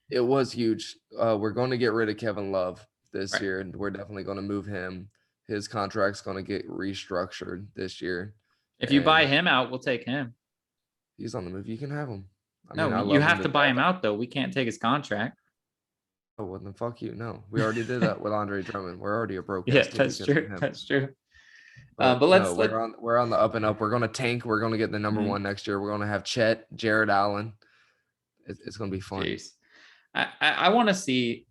S2: It was huge. We're going to get rid of Kevin Love this year, and we're definitely going to move him. His contract's going to get restructured this year.
S1: If you buy him out, we'll take him.
S2: He's on the move. You can have him.
S1: You have to buy him out, though. We can't take his contract.
S2: Oh, well, then fuck you. No, we already did that with Andre Drummond. We're already a broke.
S1: Yeah, that's true. That's true. But
S2: we're on the up and up. We're going to tank. We're going to get the number one next year. We're going to have Chet, Jared Allen. It's going to be fun.
S1: Jeez. I want to see.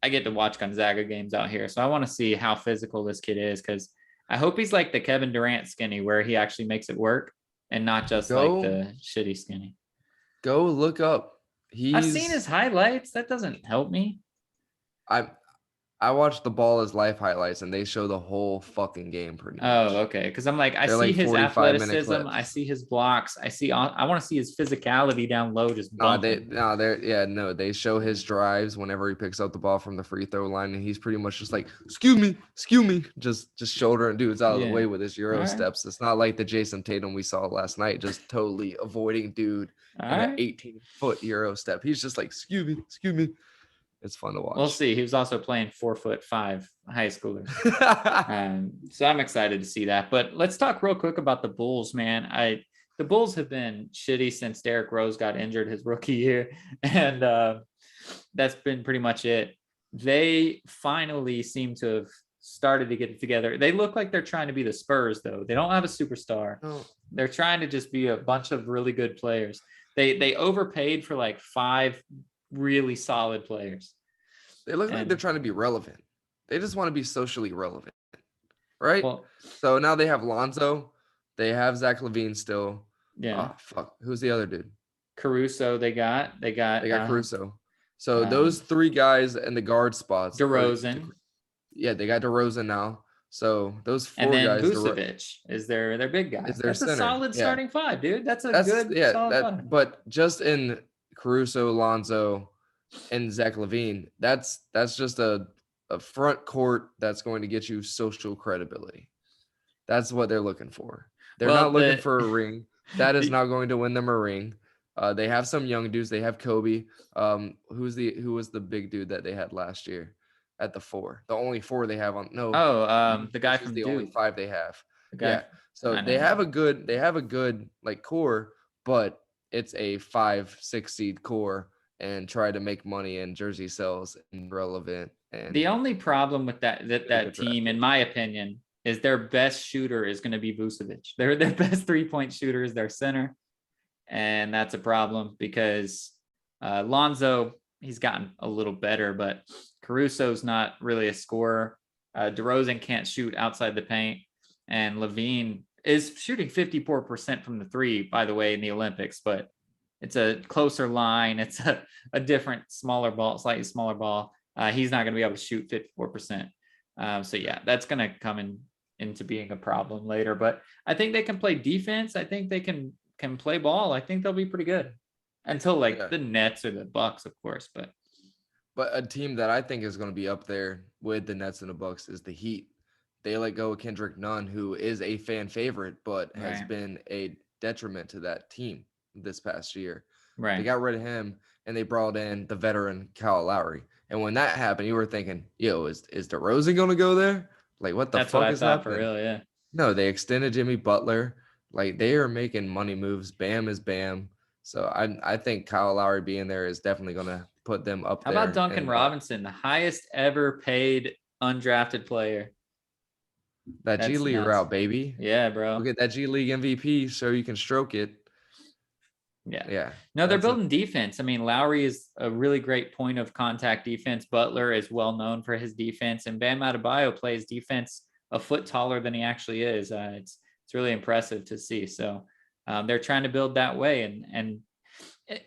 S1: I get to watch Gonzaga games out here, so I want to see how physical this kid is, because I hope he's like the Kevin Durant skinny, where he actually makes it work and not just like the shitty skinny.
S2: Go look up.
S1: I've seen his highlights. That doesn't help me.
S2: I watched the Ball is Life highlights, and they show the whole fucking game pretty much.
S1: Oh, okay. Because I'm like, I see his athleticism, I see his blocks, I want to see his physicality down low. Just
S2: they show his drives whenever he picks up the ball from the free throw line, and he's pretty much just like, excuse me, just shouldering dudes out of the way with his Euro steps. It's not like the Jason Tatum we saw last night, just totally avoiding dude in an 18-foot Euro step. He's just like, excuse me. It's fun to watch.
S1: We'll see. He was also playing 4'5" high schoolers. So I'm excited to see that. But let's talk real quick about the Bulls, man. The Bulls have been shitty since Derrick Rose got injured his rookie year. And that's been pretty much it. They finally seem to have started to get it together. They look like they're trying to be the Spurs, though. They don't have a superstar. Oh. They're trying to just be a bunch of really good players. They overpaid for like 5 really solid players.
S2: They look like they're trying to be relevant. They just want to be socially relevant, right? Well, so now they have Lonzo, they have Zach LaVine still.
S1: Yeah.
S2: Oh, fuck. Who's the other dude?
S1: Caruso. They got
S2: Caruso. So those 3 guys in the guard spots.
S1: DeRozan.
S2: They got DeRozan now. So those 4
S1: guys.
S2: And then
S1: Vucevic is their big guy. That's
S2: center.
S1: A solid starting 5, dude. That's solid 5.
S2: But just in Caruso, Lonzo, and Zach LaVine, that's just a front court that's going to get you social credibility. That's what they're looking for. They're not looking for a ring. That is not going to win them a ring. They have some young dudes. They have Kobe. Who was the big dude that they had last year at the 4? The only 4 they have on. No,
S1: Oh, the guy
S2: this is
S1: from
S2: the only
S1: Duke,
S2: 5 they have.
S1: the guy.
S2: Yeah. So
S1: I
S2: they
S1: know.
S2: have a good like core, but it's a 5-6 seed core and try to make money and jersey sales and relevant
S1: The
S2: and
S1: only problem with
S2: really
S1: that
S2: good draft
S1: team, in
S2: pick.
S1: my opinion, is their best shooter is going to be Vucevic. Their best 3-point shooter is their center, and that's a problem because Lonzo, he's gotten a little better, but Caruso's not really a scorer. DeRozan can't shoot outside the paint, and Levine is shooting 54% from the three, by the way, in the Olympics, but it's a closer line. It's a different, smaller ball, slightly smaller ball. He's not going to be able to shoot 54%. So yeah, that's going to come into being a problem later. But I think they can play defense. I think they can play ball. I think they'll be pretty good until like the Nets or the Bucks, of course. But
S2: a team that I think is going to be up there with the Nets and the Bucks is the Heat. They let go of Kendrick Nunn, who is a fan favorite, but has been a detriment to that team this past year.
S1: Right.
S2: They got rid of him and they brought in the veteran Kyle Lowry. And when that happened, you were thinking, yo, is DeRozan going to go there? Like, what the
S1: That's
S2: fuck
S1: what I
S2: is
S1: thought
S2: happening?
S1: for real, yeah.
S2: No, they extended Jimmy Butler. Like, they are making money moves. Bam is Bam. So I think Kyle Lowry being there is definitely going to put them up
S1: How
S2: there.
S1: about Duncan Robinson, the highest ever paid undrafted player?
S2: That G League route, baby.
S1: Yeah, bro.
S2: Look at that G League MVP so you can stroke it.
S1: Yeah. No, they're building defense. I mean, Lowry is a really great point of contact defense. Butler is well known for his defense, and Bam Adebayo plays defense a foot taller than he actually is. It's really impressive to see. So they're trying to build that way, and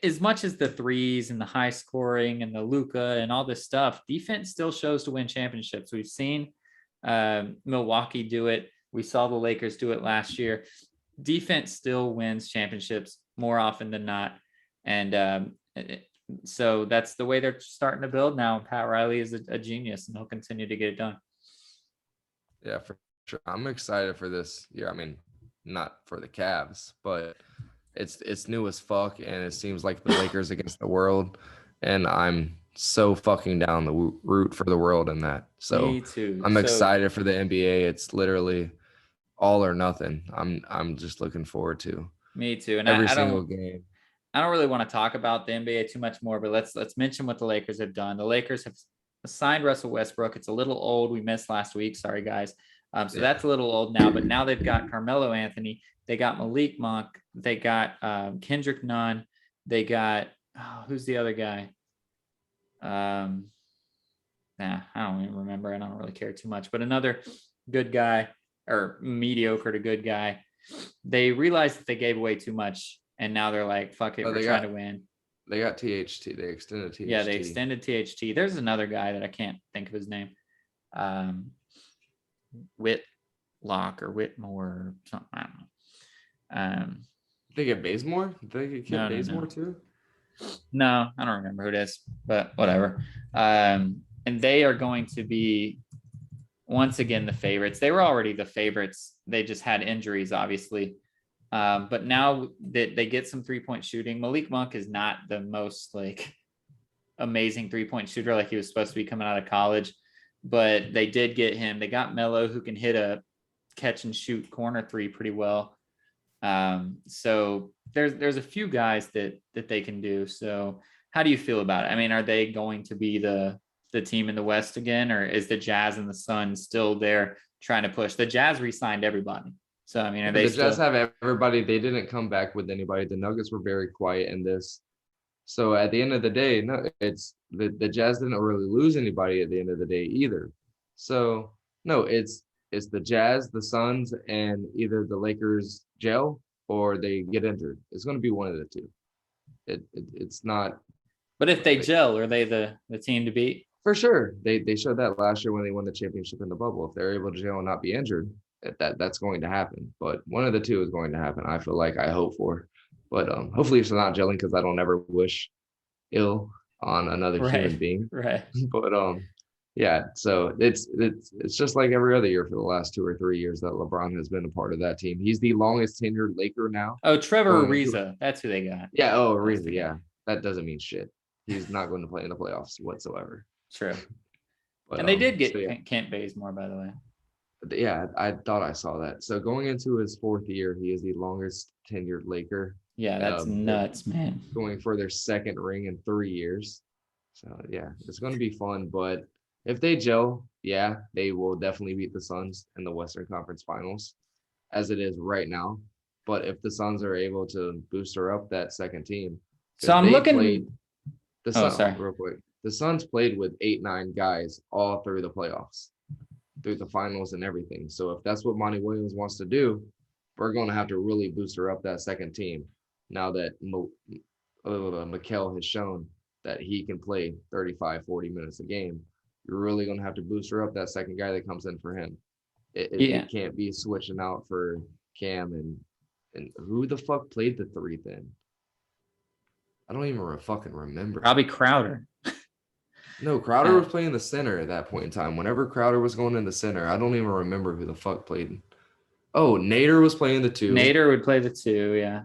S1: as much as the threes and the high scoring and the Luka and all this stuff, defense still shows to win championships. We've seen Milwaukee do it. We saw the Lakers do it last year. Defense still wins championships more often than not. And so that's the way they're starting to build now. Pat Riley is a genius, and he'll continue to get it done.
S2: Yeah, for sure. I'm excited for this year. I mean, not for the Cavs, but it's new as fuck, and it seems like the Lakers against the world, and I'm so fucking down the route for the world in that. So
S1: me too.
S2: I'm excited for the NBA. It's literally all or nothing. I'm just looking forward to.
S1: Me too. And
S2: every single game.
S1: I don't really want to talk about the NBA too much more, but let's mention what the Lakers have done. The Lakers have signed Russell Westbrook. It's a little old. We missed last week. Sorry, guys. So that's a little old now, but now they've got Carmelo Anthony. They got Malik Monk. They got Kendrick Nunn. They got who's the other guy? I don't even remember. I don't really care too much, but another good guy, or mediocre to good guy. They realized that they gave away too much, and now they're like, fuck it, we're trying to win.
S2: They got THT. They extended THT.
S1: Yeah, they extended THT. There's another guy that I can't think of his name. Whitlock or Whitmore or something. I don't know.
S2: They get Bazemore? Did they get Bazemore too?
S1: No, I don't remember who it is, but whatever. And they are going to be once again the favorites. They were already the favorites. They just had injuries, obviously. But now that they get some 3-point shooting, Malik Monk is not the most like amazing 3-point shooter like he was supposed to be coming out of college. But they did get him. They got Melo, who can hit a catch and shoot corner three pretty well. So there's a few guys that they can do. So how do you feel about it? I mean, are they going to be the team in the West again, or is the Jazz and the Suns still there trying to push? The Jazz re-signed everybody. So I mean, are they
S2: the Jazz have everybody? They didn't come back with anybody. The Nuggets were very quiet in this. So at the end of the day, no, it's the Jazz didn't really lose anybody at the end of the day either. So no, it's the Jazz, the Suns, and either the Lakers gel or they get injured. It's going to be one of the two. It's not.
S1: But if they gel, are they the team to beat?
S2: For sure. They showed that last year when they won the championship in the bubble. If they're able to gel and not be injured, that's going to happen. But one of the two is going to happen. I feel like I hope for. But hopefully it's not gelling, because I don't ever wish ill on another human being.
S1: Right.
S2: But Yeah, so it's just like every other year for the last 2 or 3 years that LeBron has been a part of that team. He's the longest tenured Laker now,
S1: Oh, Trevor
S2: going into
S1: Ariza. That's who they got.
S2: yeah. Oh,
S1: That's
S2: Ariza,
S1: the
S2: yeah,
S1: guy.
S2: that doesn't mean shit. He's not going to play in the playoffs whatsoever.
S1: True.
S2: But
S1: And they did
S2: so
S1: get
S2: yeah,
S1: Kent Bazemore, by the way.
S2: yeah, I thought I saw that. So going into his fourth year, he is the longest tenured Laker.
S1: Yeah, that's
S2: They're
S1: nuts, man.
S2: going for their second ring in 3 years. So yeah, it's going to be fun. But if they gel, yeah, they will definitely beat the Suns in the Western Conference Finals, as it is right now. But if the Suns are able to booster up that second team,
S1: So
S2: because
S1: I'm
S2: they played
S1: looking.
S2: the
S1: Oh,
S2: Sun
S1: sorry.
S2: real quick, the Suns played with 8, 9 guys all through the playoffs, through the finals and everything. So if that's what Monty Williams wants to do, we're going to have to really booster up that second team. Now that Mikel has shown that he can play 35, 40 minutes a game, you're really going to have to booster up that second guy that comes in for him.
S1: Yeah,
S2: It can't be switching out for Cam and who the fuck played the three then? I don't even fucking remember.
S1: Robbie Crowder.
S2: No, Crowder
S1: Uh,
S2: was playing the center at that point in time. Whenever Crowder was going in the center, I don't even remember who the fuck played. Oh, Nader was playing the two.
S1: Nader would play the two. Yeah.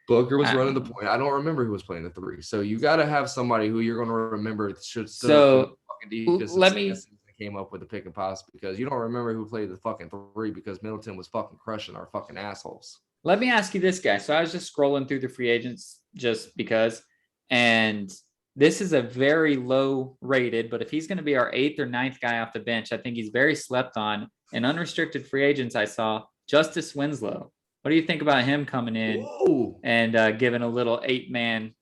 S2: Booker was running the
S1: Um,
S2: point. I don't remember who was playing the three. So you got to have somebody who you're going to remember should stood up for the
S1: so
S2: fucking defensive
S1: let me
S2: stances and came up with the pick and pass, because you don't remember who played the fucking three because Middleton was fucking crushing our fucking assholes.
S1: let me ask you this, guy. So I was just scrolling through the free agents just because, and this is a very low rated, but if he's going to be our eighth or ninth guy off the bench, I think he's very slept on. In unrestricted free agents, I saw Justice Winslow. What do you think about him coming in
S2: Whoa.
S1: and giving a little 8-man,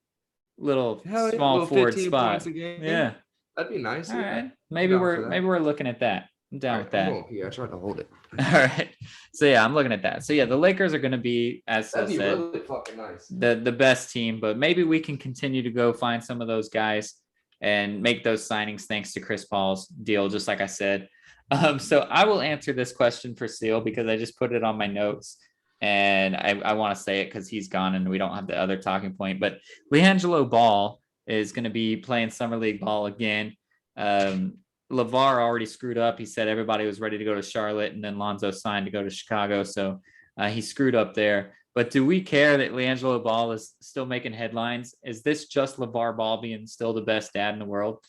S1: little
S2: Hell yeah,
S1: small
S2: little
S1: forward
S2: 15 points
S1: spot?
S2: a game.
S1: Yeah.
S2: That'd be nice.
S1: All
S2: Yeah.
S1: right.
S2: I'm
S1: Maybe
S2: down for
S1: we're
S2: that.
S1: maybe we're looking at that. I'm
S2: All
S1: down
S2: right,
S1: with
S2: I'm
S1: that.
S2: going pee. I tried to hold it.
S1: All right. So yeah, I'm looking at that. So yeah, the Lakers are going to be, as Sil
S2: That'd be
S1: said,
S2: really fucking nice.
S1: the best team, but maybe we can continue to go find some of those guys and make those signings thanks to Chris Paul's deal, just like I said. So I will answer this question for Seal because I just put it on my notes and I want to say it because he's gone and we don't have the other talking point. But LiAngelo Ball is going to be playing summer league ball again. LeVar already screwed up. He said everybody was ready to go to Charlotte, and then Lonzo signed to go to Chicago. So he screwed up there. But do we care that LiAngelo Ball is still making headlines? Is this just LeVar Ball being still the best dad in the world?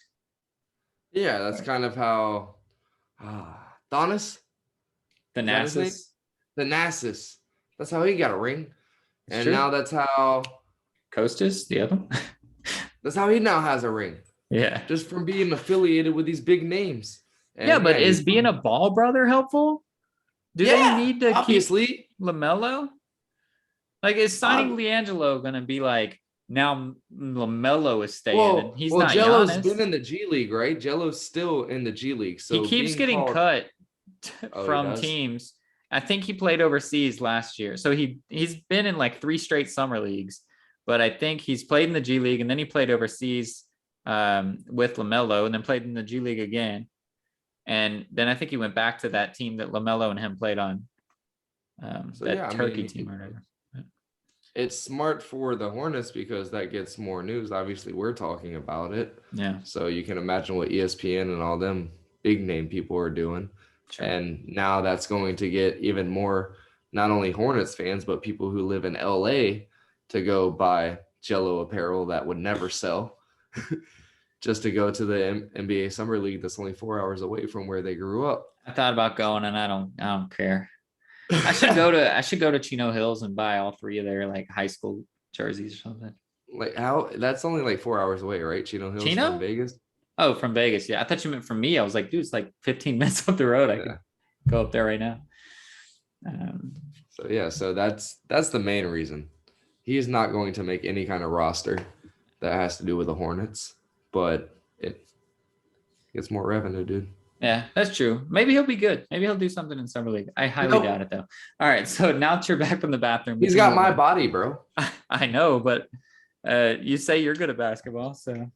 S2: Yeah, that's kind of how Donis,
S1: The
S2: is that his name?
S1: Nassus?
S2: Thanasis. That's how he got a ring.
S1: It's
S2: And
S1: true.
S2: now
S1: Costas, the other one?
S2: that's how he now has a ring.
S1: Yeah.
S2: Just from being affiliated with these big names.
S1: Yeah,
S2: And
S1: but
S2: yeah,
S1: is being a Ball brother helpful? Do they need to
S2: obviously.
S1: keep LaMelo? Like, is signing LiAngelo going to be like, now LaMelo is staying and he's not
S2: Jello's
S1: Giannis?
S2: been in the G League, right? Jello's still in the G League. So
S1: he keeps getting cut from teams. I think he played overseas last year. So he's been in like 3 straight summer leagues, but I think he's played in the G League and then he played overseas with LaMelo and then played in the G League again. And then I think he went back to that team that LaMelo and him played on. Turkey team or whatever.
S2: It's smart for the Hornets because that gets more news. Obviously, we're talking about it.
S1: Yeah.
S2: So you can imagine what ESPN and all them big name people are doing. Sure. And now that's going to get even more, not only Hornets fans, but people who live in LA to go buy Jello apparel that would never sell just to go to the NBA Summer League that's only 4 hours away from where they grew up.
S1: I thought about going and I don't care. I should go to Chino Hills and buy all 3 of their like high school jerseys or something.
S2: Like how that's only like 4 hours away, right? Chino Hills from Vegas.
S1: Oh, from Vegas. Yeah. I thought you meant from me. I was like, dude, it's like 15 minutes up the road. I could go up there right now.
S2: So that's the main reason. He is not going to make any kind of roster that has to do with the Hornets, but it gets more revenue, dude.
S1: Yeah, that's true. Maybe he'll be good. Maybe he'll do something in summer league. I highly doubt it though. All right, so now that you're back from the bathroom,
S2: he's got my body, bro.
S1: I know, but you say you're good at basketball, so.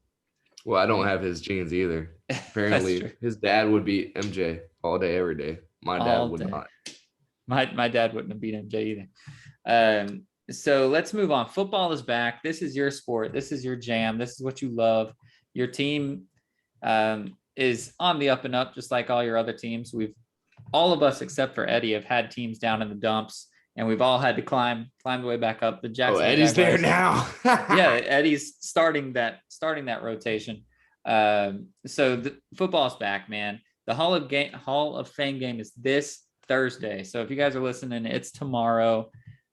S2: Well, I don't have his genes either. Apparently, his dad would beat MJ all day, every day. My dad would not.
S1: My dad wouldn't have beat MJ either. So let's move on. Football is back. This is your sport. This is your jam. This is what you love. Your team is on the up and up, just like all your other teams. All of us except for Eddie have had teams down in the dumps, and we've all had to climb the way back up. The Jacksonville
S2: Eddie's
S1: Jaguars,
S2: there now.
S1: yeah, Eddie's starting that rotation. So the football's back, man. The Hall of Fame game is this Thursday. So if you guys are listening, it's tomorrow.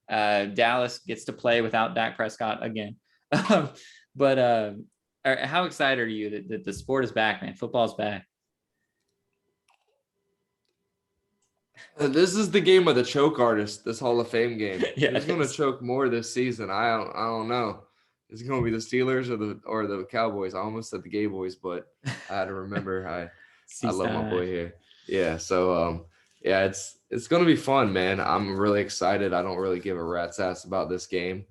S1: Dallas gets to play without Dak Prescott again. But how excited are you that the sport is back, man? Football's back.
S2: This is the game of the choke artist, this Hall of Fame game.
S1: Yeah,
S2: who's going to choke more this season? I don't know. Is it going to be the Steelers or the Cowboys? I almost said the Gay Boys, but I had to remember I love my boy here. Yeah, so yeah, it's going to be fun, man. I'm really excited. I don't really give a rat's ass about this game.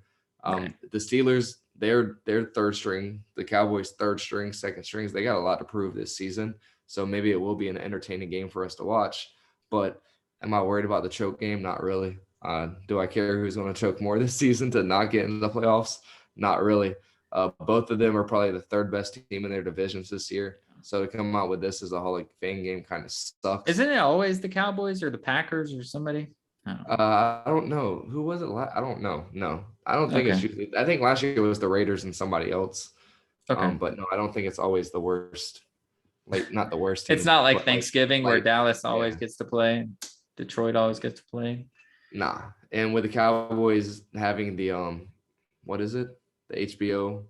S1: Right.
S2: The Steelers, they're third string. The Cowboys third string, second strings. They got a lot to prove this season. So maybe it will be an entertaining game for us to watch. But am I worried about the choke game? Not really. Do I care who's going to choke more this season to not get into the playoffs? Not really. Both of them are probably the third best team in their divisions this year. So to come out with this as a Hall of Fame game kind of sucks.
S1: Isn't it always the Cowboys or the Packers or somebody?
S2: I don't know. Who was it? I don't know. No, I don't think it's usually. I think last year it was the Raiders and somebody else.
S1: Okay.
S2: But no, I don't think it's always the worst. Like, not the worst team.
S1: It's not like Thanksgiving where Dallas always
S2: yeah.
S1: gets to play. Detroit always gets to play.
S2: Nah. And with the Cowboys having the what is it? The HBO.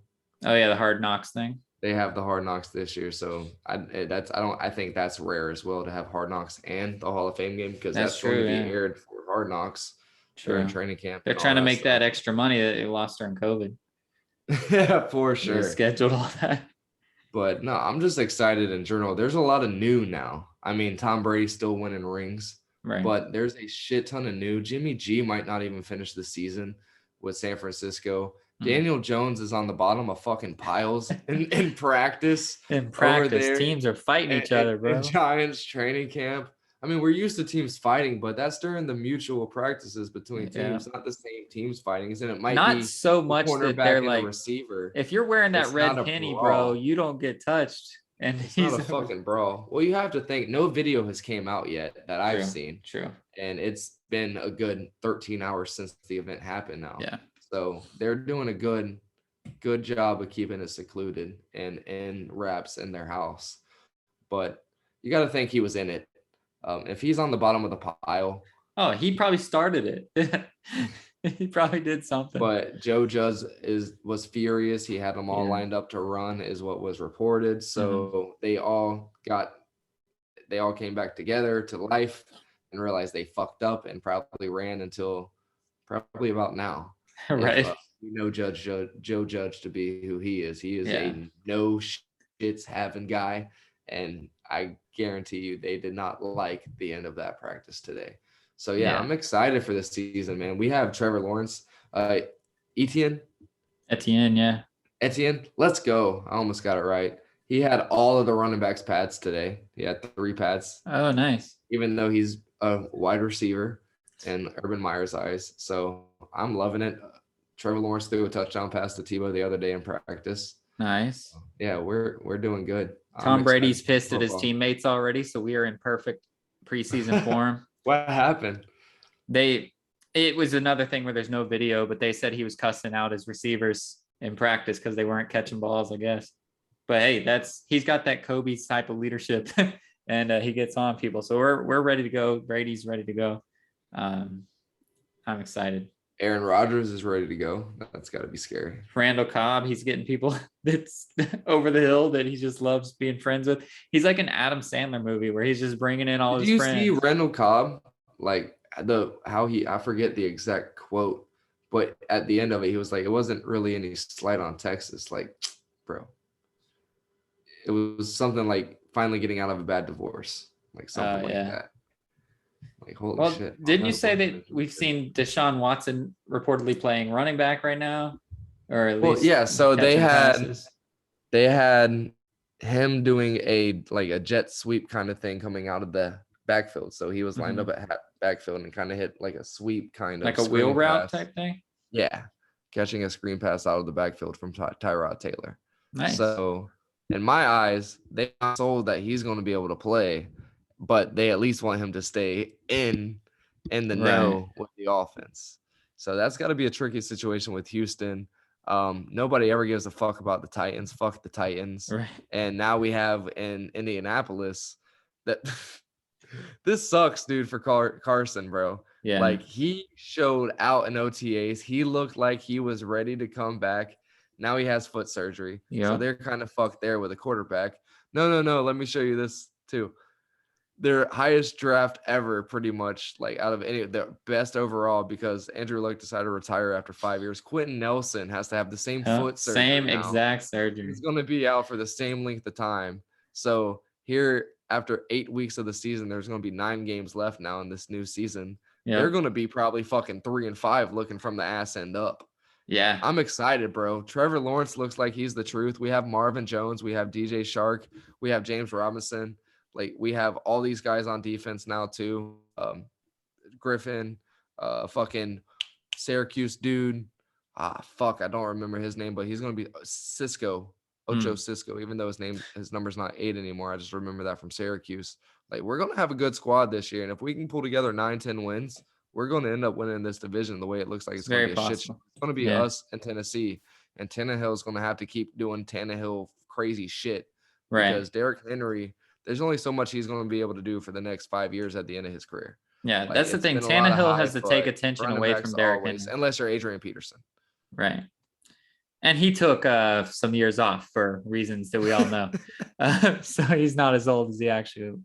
S1: Oh yeah, the Hard Knocks thing.
S2: They have the Hard Knocks this year, so I think that's rare as well to have Hard Knocks and the Hall of Fame game, because that's going to be aired for Hard Knocks during training camp.
S1: They're trying to make that extra money that they lost during COVID.
S2: Yeah, for sure.
S1: They scheduled all that.
S2: But no, I'm just excited in general. There's a lot of new now. I mean, Tom Brady's still winning rings,
S1: right?
S2: But there's a shit ton of new. Jimmy G might not even finish the season with San Francisco. Daniel Jones is on the bottom of fucking piles in practice.
S1: In practice, teams are fighting each other, bro.
S2: In Giants training camp. I mean, we're used to teams fighting, but that's during the mutual practices between teams, not the same teams fighting. And it might
S1: not
S2: be
S1: so much that they're like
S2: receiver.
S1: If you're wearing that red penny, bro, you don't get touched. And
S2: it's not a fucking brawl. Well, you have to think no video has came out yet that I've seen.
S1: True.
S2: And it's been a good 13 hours since the event happened now.
S1: Yeah.
S2: So they're doing a good job of keeping it secluded and in wraps in their house. But you got to think he was in it. If he's on the bottom of the pile.
S1: Oh, he probably started it. He probably did something.
S2: But Joe Judge was furious. He had them all lined up to run, is what was reported. So they all came back together to life and realized they fucked up and probably ran until probably about now.
S1: Right.
S2: We know Joe Judge to be who he is. He is a no shits having guy. And I guarantee you they did not like the end of that practice today. So, I'm excited for this season, man. We have Trevor Lawrence, Etienne, let's go. I almost got it right. He had all of the running backs pads today. He had 3 pads.
S1: Oh, nice.
S2: Even though he's a wide receiver in Urban Meyer's eyes. So I'm loving it. Trevor Lawrence threw a touchdown pass to Tebow the other day in practice.
S1: Nice.
S2: Yeah, we're doing good.
S1: Tom Brady's pissed at his teammates already, so we are in perfect preseason form.
S2: What happened?
S1: It was another thing where there's no video, but they said he was cussing out his receivers in practice because they weren't catching balls, I guess. But hey, he's got that Kobe type of leadership, and he gets on people. So we're ready to go. Brady's ready to go. I'm excited.
S2: Aaron Rodgers is ready to go. That's got to be scary.
S1: Randall Cobb, he's getting people that's over the hill that he just loves being friends with. He's like an Adam Sandler movie where he's just bringing in all his friends. Did you see
S2: Randall Cobb? Like I forget the exact quote, but at the end of it, he was like, it wasn't really any slight on Texas. Like, bro, it was something like finally getting out of a bad divorce, like something like that. Like, holy shit.
S1: Didn't you say that we've seen Deshawn Watson reportedly playing running back right now? Or at least
S2: so they had him doing a jet sweep kind of thing coming out of the backfield. So he was lined up at backfield and kind of hit like a sweep kind of
S1: like a wheel route type thing.
S2: Yeah. Catching a screen pass out of the backfield from Tyrod Taylor.
S1: Nice.
S2: So in my eyes, they not sold that he's going to be able to play, but they at least want him to stay in the
S1: Right.
S2: know with the offense. So that's got to be a tricky situation with Houston. Nobody ever gives a fuck about the Titans. Fuck the Titans.
S1: Right.
S2: And now we have in Indianapolis that this sucks, dude, for Carson, bro.
S1: Yeah.
S2: Like he showed out in OTAs. He looked like he was ready to come back. Now he has foot surgery. So
S1: Yep.
S2: they're kind of fucked there with a quarterback. No. Let me show you this too. Their highest draft ever, pretty much, like out of any of the best overall, because Andrew Luck decided to retire after 5 years. Quentin Nelson has to have the same
S1: Yep.
S2: foot surgery
S1: Same
S2: now.
S1: exact surgery.
S2: He's going to be out for the same length of time. So here, after 8 weeks of the season, there's going to be 9 games left now in this new season. They're
S1: Yep.
S2: going to be probably fucking 3-5 looking from the ass end up.
S1: Yeah.
S2: I'm excited, bro. Trevor Lawrence looks like he's the truth. We have Marvin Jones. We have DJ Shark. We have James Robinson. Like, we have all these guys on defense now, too. Griffin, fucking Syracuse dude. I don't remember his name, but he's gonna be Cisco, Ocho Cisco. Even though his number's not 8 anymore, I just remember that from Syracuse. Like, we're gonna have a good squad this year, and if we can pull together 9-10 wins, we're gonna end up winning this division the way it looks like
S1: It's
S2: it's gonna
S1: very
S2: be a shit show.
S1: possible.
S2: It's gonna be
S1: Yeah.
S2: us and Tennessee, and Tannehill's gonna have to keep doing Tannehill crazy shit
S1: Right.
S2: because Derrick Henry, there's only so much he's gonna be able to do for the next 5 years at the end of his career.
S1: Yeah.
S2: Like,
S1: That's the
S2: it's
S1: thing.
S2: been a lot of
S1: Tannehill has
S2: hype,
S1: to take
S2: but
S1: attention
S2: running
S1: away
S2: backs
S1: from Derrick
S2: always,
S1: Henry.
S2: unless you're Adrian Peterson.
S1: Right. And he took some years off for reasons that we all know. So he's not as old as he actually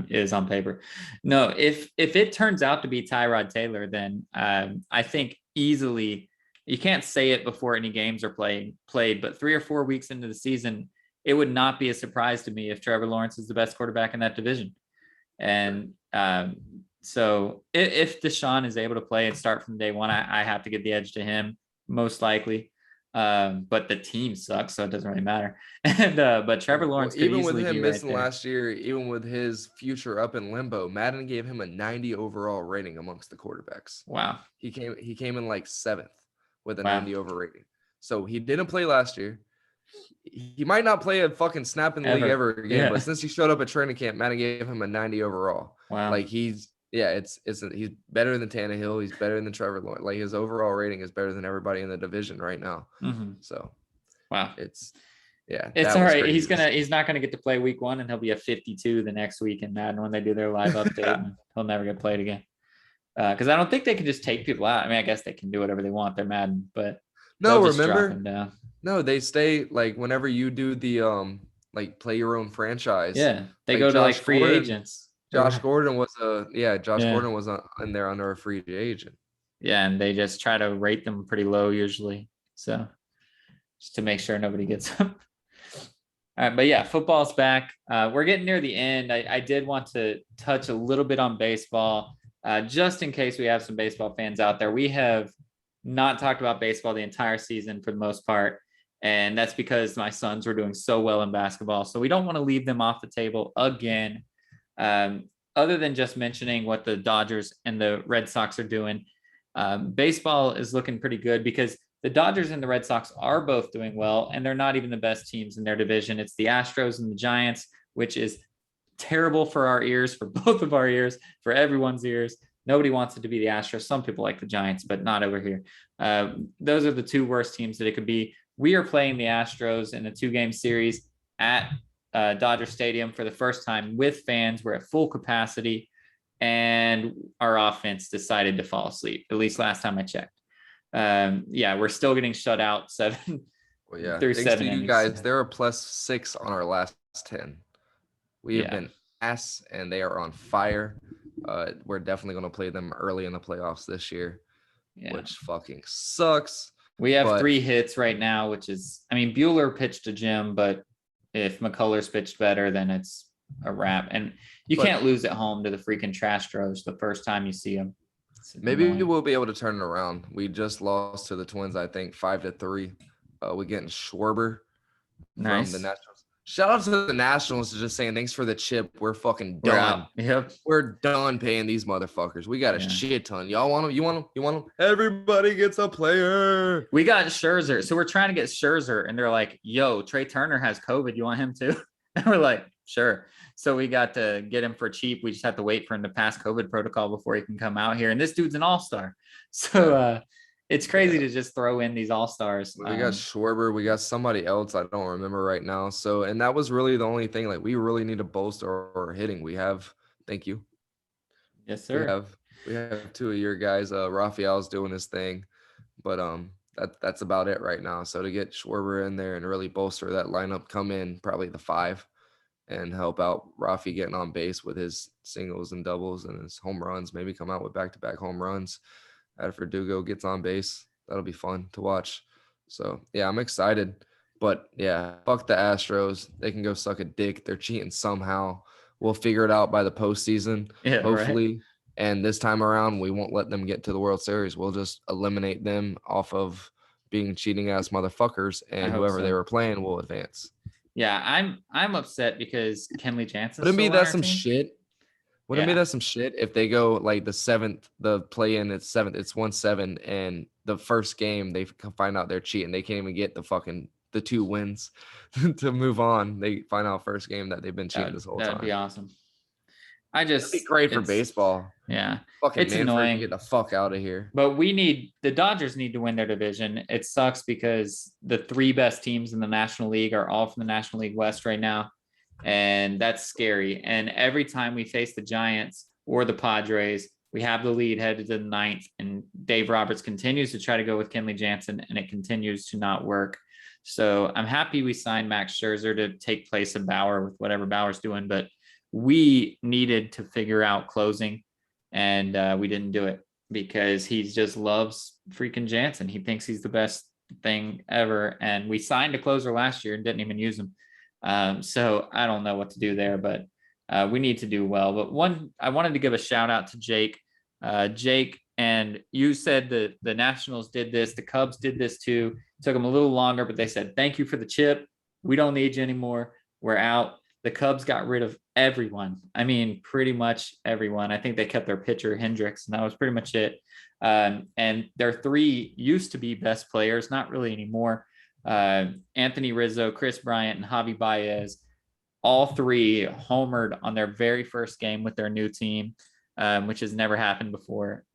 S1: is on paper. No, if it turns out to be Tyrod Taylor, then I think easily, you can't say it before any games are played, but 3 or 4 weeks into the season, it would not be a surprise to me if Trevor Lawrence is the best quarterback in that division. And so if Deshawn is able to play and start from day one, I have to give the edge to him, most likely. But the team sucks, so it doesn't really matter. And but Trevor Lawrence could
S2: Even with
S1: easily
S2: him
S1: be right
S2: missing
S1: there.
S2: last year, even with his future up in limbo, Madden gave him a 90 overall rating amongst the quarterbacks.
S1: Wow.
S2: He came in like 7th with a
S1: Wow.
S2: 90 over rating. So he didn't play last year. He might not play a fucking snap in the league ever again,
S1: Yeah.
S2: but since he showed up at training camp, Madden gave him a 90 overall.
S1: Wow.
S2: Like he's better than Tannehill. He's better than Trevor Lawrence. Like his overall rating is better than everybody in the division right now. So
S1: wow.
S2: it's
S1: all right. He's not gonna get to play week 1, and he'll be a 52 the next week in Madden when they do their live update. And he'll never get played again. Because I don't think they can just take people out. I mean, I guess they can do whatever they want. They're Madden, but
S2: no,
S1: just
S2: remember?
S1: drop him down.
S2: No, they stay like whenever you do the like play your own franchise.
S1: Yeah, they
S2: like
S1: go to
S2: Josh
S1: like free
S2: Gordon,
S1: agents.
S2: Josh Gordon was Gordon was in there under a free agent.
S1: Yeah, and they just try to rate them pretty low usually. So just to make sure nobody gets them. All right, but yeah, football's back. We're getting near the end. I did want to touch a little bit on baseball, just in case we have some baseball fans out there. We have not talked about baseball the entire season for the most part, and that's because my sons were doing so well in basketball. So we don't want to leave them off the table again. Other than just mentioning what the Dodgers and the Red Sox are doing, baseball is looking pretty good because the Dodgers and the Red Sox are both doing well, and they're not even the best teams in their division. It's the Astros and the Giants, which is terrible for our ears, for both of our ears, for everyone's ears. Nobody wants it to be the Astros. Some people like the Giants, but not over here. Those are the 2 worst teams that it could be. We are playing the Astros in a 2-game series at Dodger Stadium for the first time with fans. We're at full capacity, and our offense decided to fall asleep, at least last time I checked. We're still getting shut out 7 through 7 innings.
S2: You guys, they're a +6 on our last 10. We have been ass, and they are on fire. We're definitely going to play them early in the playoffs this year, which fucking sucks.
S1: We have 3 hits right now, which is, I mean, Bueller pitched to Jim, but if McCullers pitched better, then it's a wrap. And you can't lose at home to the freaking Trastros the first time you see them.
S2: Maybe we'll be able to turn it around. We just lost to the Twins, I think, 5-3. We're getting Schwarber from the Nationals. Shout out to the Nationals for just saying thanks for the chip. We're fucking
S1: We're
S2: done.
S1: out. Yep.
S2: We're done paying these motherfuckers. We got a
S1: Yeah.
S2: shit ton. Y'all want them? You want them? You want them? Everybody gets a player.
S1: We got Scherzer. So we're trying to get Scherzer, and they're like, yo, Trey Turner has COVID. You want him too? And we're like, sure. So we got to get him for cheap. We just have to wait for him to pass COVID protocol before he can come out here. And this dude's an all-star. So it's crazy to just throw in these all-stars.
S2: We got Schwarber. We got somebody else I don't remember right now. So, and that was really the only thing. Like, we really need to bolster our hitting. We have, thank you.
S1: Yes, sir.
S2: We have 2 of your guys. Raphael's doing his thing, but that's about it right now. So to get Schwarber in there and really bolster that lineup, come in probably the 5 and help out Rafi getting on base with his singles and doubles and his home runs. Maybe come out with back-to-back home runs. After Verdugo gets on base, that'll be fun to watch. So yeah, I'm excited. But yeah, fuck the Astros. They can go suck a dick. They're cheating somehow. We'll figure it out by the postseason, hopefully. Right. And this time around, we won't let them get to the World Series. We'll just eliminate them off of being cheating ass motherfuckers, and whoever they were playing will advance.
S1: Yeah, I'm upset because Kenley Jansen.
S2: Wouldn't be that some shit? Wouldn't be that some shit if they go like the 7th, the play in it's 7th, it's 1-7, and the first game they find out they're cheating. They can't even get the 2 wins to move on. They find out first game that they've been cheating this whole time.
S1: That'd be awesome.
S2: That'd be great for baseball.
S1: Yeah.
S2: Fucking it's Manfred annoying. Get the fuck out of here.
S1: But the Dodgers need to win their division. It sucks because the 3 best teams in the National League are all from the National League West right now. And that's scary. And every time we face the Giants or the Padres, we have the lead headed to the 9th. And Dave Roberts continues to try to go with Kenley Jansen, and it continues to not work. So I'm happy we signed Max Scherzer to take place of Bauer with whatever Bauer's doing. But we needed to figure out closing, and we didn't do it because he just loves freaking Jansen. He thinks he's the best thing ever. And we signed a closer last year and didn't even use him. So I don't know what to do there, but we need to do well. But I wanted to give a shout out to Jake. Jake, and you said that the Nationals did this, the Cubs did this too. It took them a little longer, but they said, thank you for the chip. We don't need you anymore. We're out. The Cubs got rid of everyone. I mean, pretty much everyone. I think they kept their pitcher Hendricks, and that was pretty much it. And their 3 used to be best players, not really anymore. Anthony Rizzo, Chris Bryant, and Javi Baez, all 3 homered on their very first game with their new team, which has never happened before.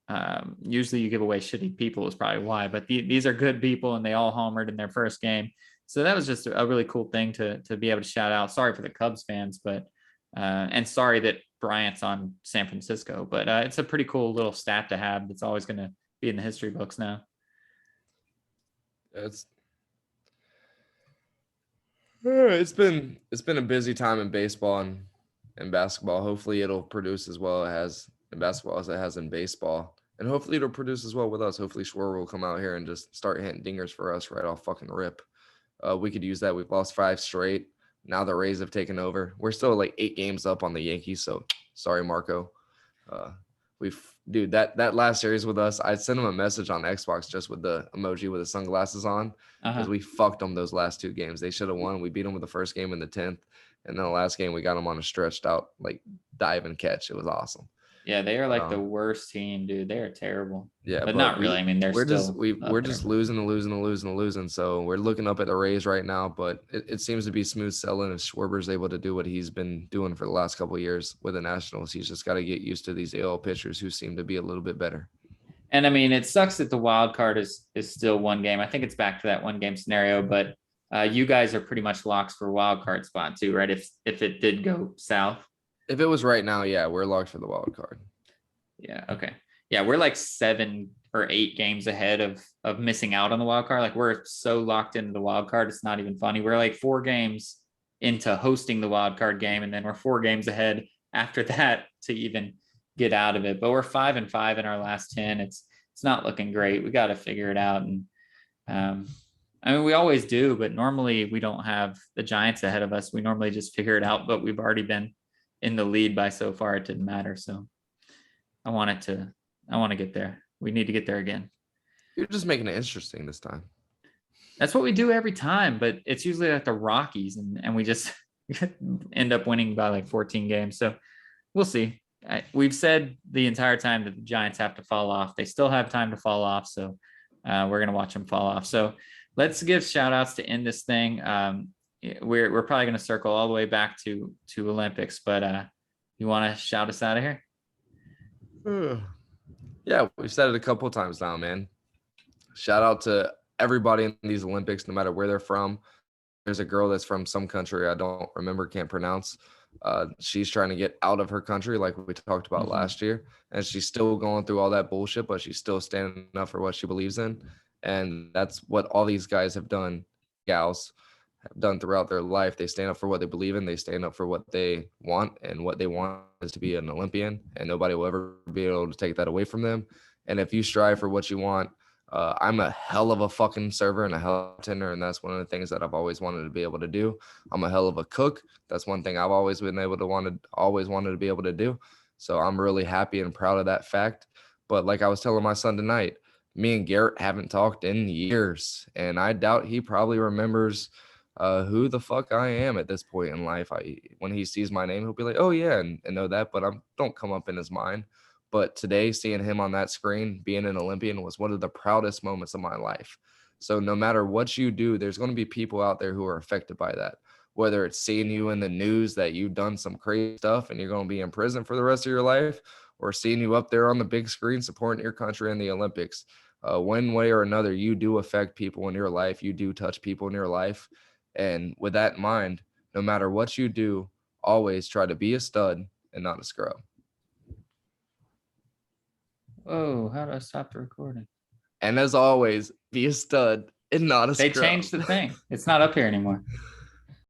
S1: Usually you give away shitty people is probably why, but these are good people, and they all homered in their first game. So that was just a really cool thing to be able to shout out. Sorry for the Cubs fans, but and sorry that Bryant's on San Francisco, but it's a pretty cool little stat to have. That's always going to be in the history books now.
S2: It's been a busy time in baseball and basketball. Hopefully it'll produce as well as in basketball as it has in baseball. And hopefully it'll produce as well with us. Hopefully Schwarber will come out here and just start hitting dingers for us right off fucking rip. We could use that. We've lost 5 straight. Now the Rays have taken over. We're still like 8 games up on the Yankees. So sorry, Marco. That last series with us, I sent him a message on Xbox just with the emoji with the sunglasses on because we fucked them those last 2 games. They should have won. We beat them with the first game in the 10th. And then the last game, we got them on a stretched out, like dive and catch. It was awesome.
S1: Yeah, they are like the worst team, dude. They are terrible.
S2: Yeah,
S1: but not really. I mean, we're just losing. So we're looking up at the Rays right now, but it seems to be smooth sailing if Schwarber's able to do what he's been doing for the last couple of years with the Nationals. He's just got to get used to these AL pitchers who seem to be a little bit better. And I mean, it sucks that the wild card is still 1 game. I think it's back to that 1 game scenario, but you guys are pretty much locks for wild card spot too, right? If it did go south.
S2: If it was right now, yeah, we're locked for the wild card.
S1: Yeah. Okay. Yeah, we're like 7 or 8 games ahead of missing out on the wild card. Like we're so locked into the wild card, it's not even funny. We're like 4 games into hosting the wild card game, and then we're 4 games ahead after that to even get out of it. But we're 5-5 in our last 10. It's not looking great. We got to figure it out. And I mean, we always do, but normally we don't have the Giants ahead of us. We normally just figure it out, but we've already been in the lead by so far it didn't matter. So I want to get there. We need to get there again.
S2: You're just making it interesting this time.
S1: That's what we do every time, but it's usually like the Rockies, and we just end up winning by like 14 games. So we'll see. We've said the entire time that the Giants have to fall off. They still have time to fall off. So we're going to watch them fall off. So let's give shout outs to end this thing. We're probably going to circle all the way back to Olympics, but you want to shout us out of here?
S2: Yeah, we've said it a couple of times now, man. Shout out to everybody in these Olympics, no matter where they're from. There's a girl that's from some country I don't remember, can't pronounce. She's trying to get out of her country, like we talked about last year, and she's still going through all that bullshit, but she's still standing up for what she believes in. And that's what all these guys have done, gals have done throughout their life. They stand up for what they believe in. They stand up for what they want, and what they want is to be an Olympian, and nobody will ever be able to take that away from them. And if you strive for what you want, I'm a hell of a fucking server and a hell of a tender, and that's one of the things that I've always wanted to be able to do. I'm a hell of a cook. That's one thing I've always been able to always wanted to be able to do. So I'm really happy and proud of that fact. But like I was telling my son tonight, me and Garrett haven't talked in years, and I doubt he probably remembers who the fuck I am at this point in life. When he sees my name, he'll be like, "Oh yeah," and know that, but I don't come up in his mind. But today, seeing him on that screen, being an Olympian, was one of the proudest moments of my life. So no matter what you do, there's going to be people out there who are affected by that. Whether it's seeing you in the news that you've done some crazy stuff and you're going to be in prison for the rest of your life, or seeing you up there on the big screen supporting your country in the Olympics. One way or another, you do affect people in your life. You do touch people in your life. And with that in mind, no matter what you do, always try to be a stud and not a scrub.
S1: Whoa, how do I stop the recording?
S2: And as always, be a stud and not a
S1: They
S2: scrub.
S1: changed the thing. It's not up here anymore.